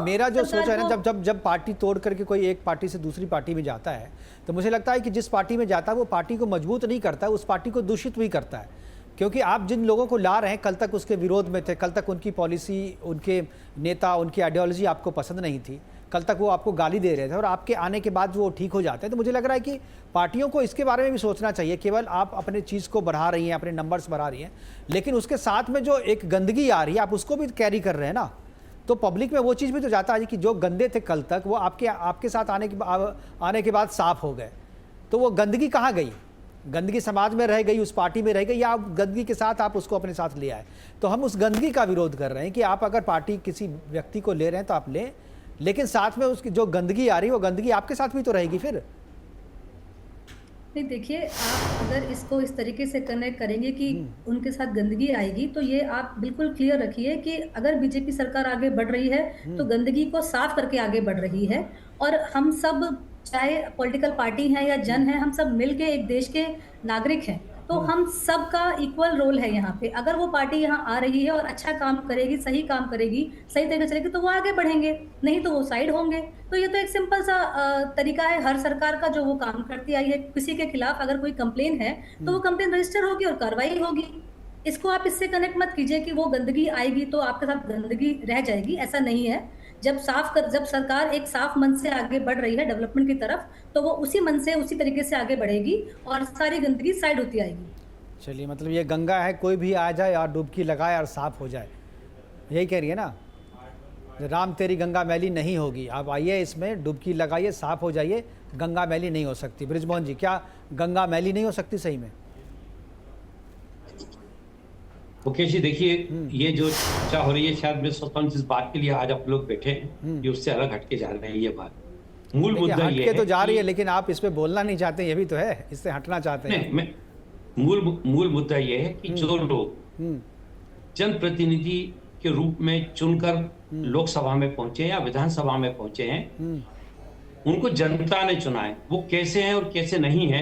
मेरा जो सोच है ना, जब पार्टी तोड़ करके कोई एक पार्टी से दूसरी पार्टी में जाता है, तो मुझे लगता है कि जिस पार्टी में जाता है वो पार्टी को मजबूत नहीं करता है, उस पार्टी को दूषित भी करता है। क्योंकि आप जिन लोगों को ला रहे हैं, कल तक उसके विरोध में थे, कल तक उनकी पॉलिसी, उनके नेता, उनकी आइडियोलॉजी आपको पसंद नहीं थी, कल तक वो आपको गाली दे रहे थे, और आपके आने के बाद वो ठीक हो जाते हैं। तो मुझे लग रहा है कि पार्टियों को इसके बारे में भी सोचना चाहिए। केवल आप अपने चीज़ को बढ़ा रही हैं, अपने नंबर्स बढ़ा रही हैं, लेकिन उसके साथ में जो एक गंदगी आ रही है आप उसको भी कैरी कर रहे हैं ना। तो पब्लिक में वो चीज़ भी तो जाता है कि जो गंदे थे कल तक, वो आपके साथ आने के बाद साफ हो गए। तो वो गंदगी कहाँ गई? गंदगी समाज में रह गई, उस पार्टी में रह गई, या आप गंदगी के साथ आप उसको अपने साथ ले आए? तो हम उस गंदगी का विरोध कर रहे हैं कि आप अगर पार्टी किसी व्यक्ति को ले रहे हैं तो आप लें, लेकिन साथ में उसकी जो गंदगी आ रही है वो गंदगी आपके साथ भी तो रहेगी फिर। नहीं, देखिए, आप अगर इसको इस तरीके से कनेक्ट करेंगे कि उनके साथ गंदगी आएगी, तो ये आप बिल्कुल क्लियर रखिए कि अगर बीजेपी सरकार आगे बढ़ रही है तो गंदगी को साफ करके आगे बढ़ रही है। और हम सब, चाहे पॉलिटिकल पार्टी हैं या जन हैं, हम सब मिलके एक देश के नागरिक हैं, तो हम सबका इक्वल रोल है यहाँ पे। अगर वो पार्टी यहाँ आ रही है और अच्छा काम करेगी, सही काम करेगी, सही तरीके से चलेगी, तो वो आगे बढ़ेंगे, नहीं तो वो साइड होंगे। तो ये तो एक सिंपल सा तरीका है हर सरकार का जो वो काम करती आई है। किसी के खिलाफ अगर कोई कंप्लेन है तो वो कंप्लेन रजिस्टर होगी और कार्रवाई होगी। इसको आप इससे कनेक्ट मत कीजिए कि वो गंदगी आएगी तो आपके साथ गंदगी रह जाएगी, ऐसा नहीं है। जब सरकार एक साफ मन से आगे बढ़ रही है डेवलपमेंट की तरफ, तो वो उसी मन से, उसी तरीके से आगे बढ़ेगी और सारी गंदगी साइड होती आएगी। चलिए, मतलब ये गंगा है, कोई भी आ जाए और डुबकी लगाए और साफ हो जाए, यही कह रही है ना? राम तेरी गंगा मैली नहीं होगी, आप आइए इसमें डुबकी लगाइए, साफ हो जाइए, गंगा मैली नहीं हो सकती। ब्रिजमोहन जी, क्या गंगा मैली नहीं हो सकती सही में? मुकेश जी, देखिए, ये जो चर्चा हो रही है, शायद मैं सोचता हूँ जिस बात के लिए आज आप लोग बैठे हैं, ये उससे अलग हटके जा रहे हैं। ये बात मूल मुद्दा ये है, तो जा रही है, लेकिन आप इस पे बोलना नहीं चाहते, ये भी तो है, इससे हटना चाहते हैं। नहीं, मूल मुद्दा ये है कि जो लोग जनप्रतिनिधि के रूप में चुनकर लोकसभा में पहुंचे या विधानसभा में पहुंचे हैं, उनको जनता ने चुना है। वो कैसे हैं और कैसे नहीं है,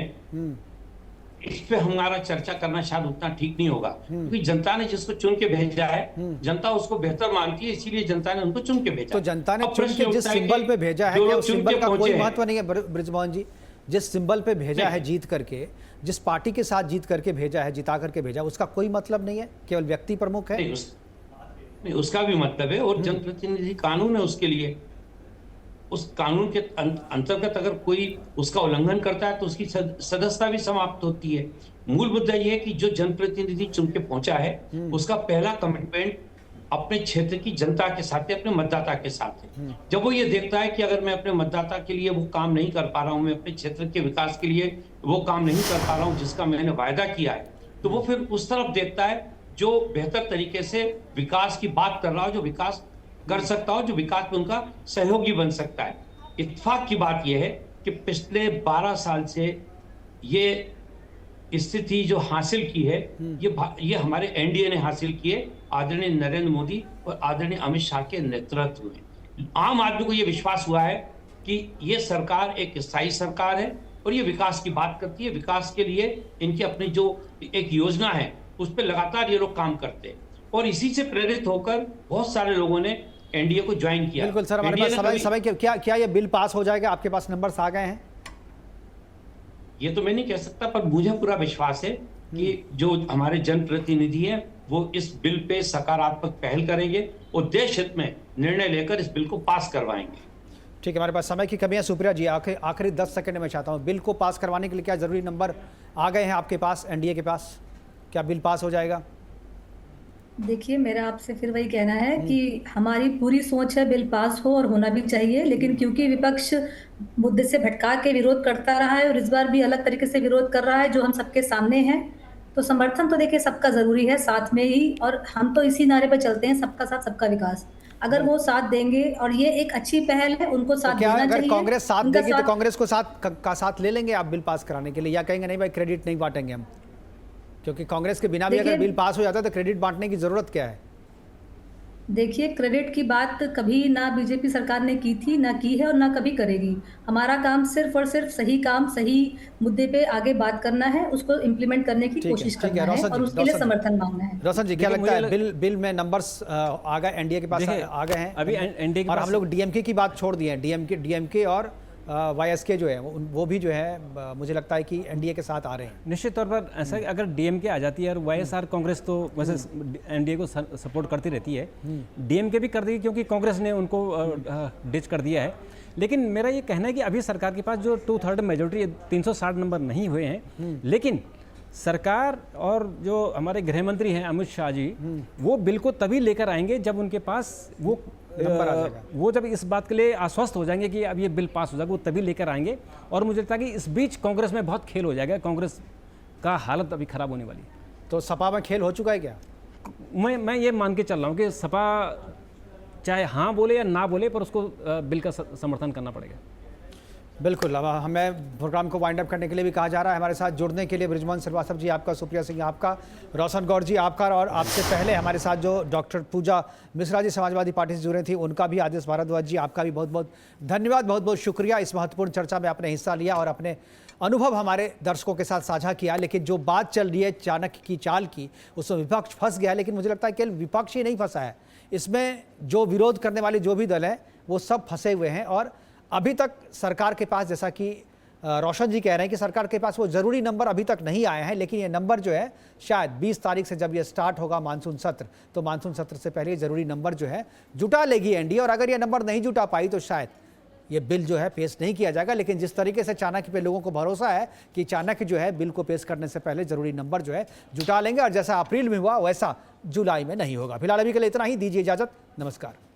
इस पे हमारा चर्चा करना शायद उतना ठीक नहीं होगा, क्योंकि जनता ने जिसको चुन के भेजा है, जनता उसको बेहतर मानती है, इसीलिए जनता ने उनको चुन के भेजा। तो जनता ने अब चुन प्रश्न के जिस उठता है सिंबल कि पे भेजा है, जो क्या लोग उस चुन सिंबल के का कोई पहुंचे हैं, महत्व नहीं है ब्रिजमोहन जी? जिस सिंबल पे भेजा है जीत करके, जिस पार्टी के साथ जीत करके भेजा है, जिता करके भेजा, उसका कोई मतलब नहीं है, केवल व्यक्ति प्रमुख है? नहीं, उसका भी मतलब है, और जनप्रतिनिधि कानून है उसके लिए। उस कानून के अंतर्गत अगर कोई उसका उल्लंघन करता है तो उसकी सदस्यता भी समाप्त होती है। मूल मुद्दा यह है कि जो जनप्रतिनिधि चुन के पहुंचा है उसका पहला कमिटमेंट अपने क्षेत्र की जनता के साथ है, अपने मतदाता के साथ है। जब वो ये देखता है कि अगर मैं अपने मतदाता के लिए वो काम नहीं कर पा रहा हूं, मैं अपने क्षेत्र के विकास के लिए वो काम नहीं कर पा रहा हूं जिसका मैंने वायदा किया है, तो वो फिर उस तरफ देखता है जो बेहतर तरीके से विकास की बात कर रहा हो, जो विकास कर सकता हो, जो विकास में उनका सहयोगी बन सकता है। इत्तेफाक की बात यह है कि पिछले 12 साल से ये स्थिति जो हासिल की है, ये हमारे एनडीए ने हासिल की है, आदरणीय नरेंद्र मोदी और आदरणीय अमित शाह के नेतृत्व में। आम आदमी को ये विश्वास हुआ है कि ये सरकार एक स्थायी सरकार है और ये विकास की बात करती है। विकास के लिए इनकी अपनी जो एक योजना है उस पर लगातार ये लोग काम करते हैं, और इसी से प्रेरित होकर बहुत सारे लोगों ने एनडीए को ज्वाइन किया। बिल्कुल सर, हमारे पास समय क्या ये बिल पास हो जाएगा? आपके पास नंबर्स आ गए हैं? ये तो मैं नहीं कह सकता, पर मुझे पूरा विश्वास है कि जो हमारे जनप्रतिनिधि हैं वो इस बिल पे सकारात्मक पहल करेंगे और देश हित में निर्णय लेकर इस बिल को पास करवाएंगे। ठीक है, हमारे पास समय की कमी है। सुप्रिया जी, आखिरी 10 सेकंड में चाहता हूँ, बिल को पास करवाने के लिए क्या जरूरी नंबर आ गए हैं आपके पास, एनडीए के पास? क्या बिल पास हो जाएगा? देखिए, मेरा आपसे फिर वही कहना है कि हमारी पूरी सोच है बिल पास हो और होना भी चाहिए, लेकिन क्योंकि विपक्ष मुद्दे से भटका के विरोध करता रहा है और इस बार भी अलग तरीके से विरोध कर रहा है जो हम सबके सामने है, तो समर्थन तो देखिए सबका जरूरी है साथ में ही, और हम तो इसी नारे पर चलते हैं, सबका साथ सबका विकास। अगर वो साथ देंगे और ये एक अच्छी पहल है, उनको साथ तो क्या देना अगर चाहिए। कांग्रेस साथ देगी तो कांग्रेस को साथ ले लेंगे आप बिल पास कराने के लिए, या कहेंगे नहीं भाई क्रेडिट नहीं बांटेंगे हम? क्योंकि कांग्रेस के बिना भी अगर बिल पास हो जाता है तो क्रेडिट बांटने की जरूरत क्या है? देखिए, क्रेडिट की बात कभी ना बीजेपी सरकार ने की थी, ना की है और ना कभी करेगी। हमारा काम सिर्फ और सिर्फ सही काम, सही मुद्दे पे आगे बात करना है, उसको इम्प्लीमेंट करने की कोशिश करना है और उसके लिए समर्थन मांगना है। रोशन जी, क्या लगता है बिल में नंबर्स आ गए, एनडीए के पास आ गए हैं अभी एनडीए के और पास, हम लोग डीएमके की बात छोड़ दिए हैं, डीएमके और वाईएसके जो है वो भी जो है मुझे लगता है कि एनडीए के साथ आ रहे हैं। निश्चित तौर पर ऐसा अगर डीएमके आ जाती है और वाईएसआर कांग्रेस तो वैसे एनडीए को सपोर्ट करती रहती है, डीएमके भी कर देगी क्योंकि कांग्रेस ने उनको डिच कर दिया है। लेकिन मेरा ये कहना है कि अभी सरकार के पास जो 2/3 मेजोरिटी 360 नंबर नहीं हुए हैं, लेकिन सरकार और जो हमारे गृह मंत्री हैं अमित शाह जी, वो बिल को तभी लेकर आएंगे जब उनके पास वो नंबर आ जाएगा। वो जब इस बात के लिए आश्वस्त हो जाएंगे कि अब ये बिल पास हो जाएगा, वो तभी लेकर आएंगे। और मुझे लगता है कि इस बीच कांग्रेस में बहुत खेल हो जाएगा, कांग्रेस का हालत अभी खराब होने वाली है। तो सपा में खेल हो चुका है क्या? मैं ये मान के चल रहा हूँ कि सपा चाहे हाँ बोले या ना बोले, पर उसको बिल का समर्थन करना पड़ेगा। बिल्कुल। अब हमें प्रोग्राम को वाइंड अप करने के लिए भी कहा जा रहा है। हमारे साथ जुड़ने के लिए बृजमोहन श्रीवास्तव जी आपका, सुप्रिया सिंह आपका, रोशन गौर जी आपका, और आपसे पहले हमारे साथ जो डॉक्टर पूजा मिश्रा जी समाजवादी पार्टी से जुड़े थी उनका भी, आदेश भारद्वाज जी आपका भी बहुत बहुत धन्यवाद, बहुत बहुत शुक्रिया। इस महत्वपूर्ण चर्चा में आपने हिस्सा लिया और अपने अनुभव हमारे दर्शकों के साथ साझा किया। लेकिन जो बात चल रही है चाणक्य की चाल की, उसमें विपक्ष फंस गया है, लेकिन मुझे लगता है केवल विपक्ष ही नहीं फंसा है, इसमें जो विरोध करने वाले जो भी दल हैं वो सब फंसे हुए हैं। और अभी तक सरकार के पास, जैसा कि रोशन जी कह रहे हैं कि सरकार के पास वो ज़रूरी नंबर अभी तक नहीं आए हैं, लेकिन ये नंबर जो है शायद 20 तारीख से जब ये स्टार्ट होगा मानसून सत्र, तो मानसून सत्र से पहले ज़रूरी नंबर जो है जुटा लेगी एनडीए। और अगर ये नंबर नहीं जुटा पाई तो शायद ये बिल जो है पेश नहीं किया जाएगा। लेकिन जिस तरीके से चाणक्य पे लोगों को भरोसा है कि चाणक्य जो है बिल को पेश करने से पहले ज़रूरी नंबर जो है जुटा लेंगे, और जैसा अप्रैल में हुआ वैसा जुलाई में नहीं होगा। फिलहाल अभी के लिए इतना ही, दीजिए इजाज़त, नमस्कार।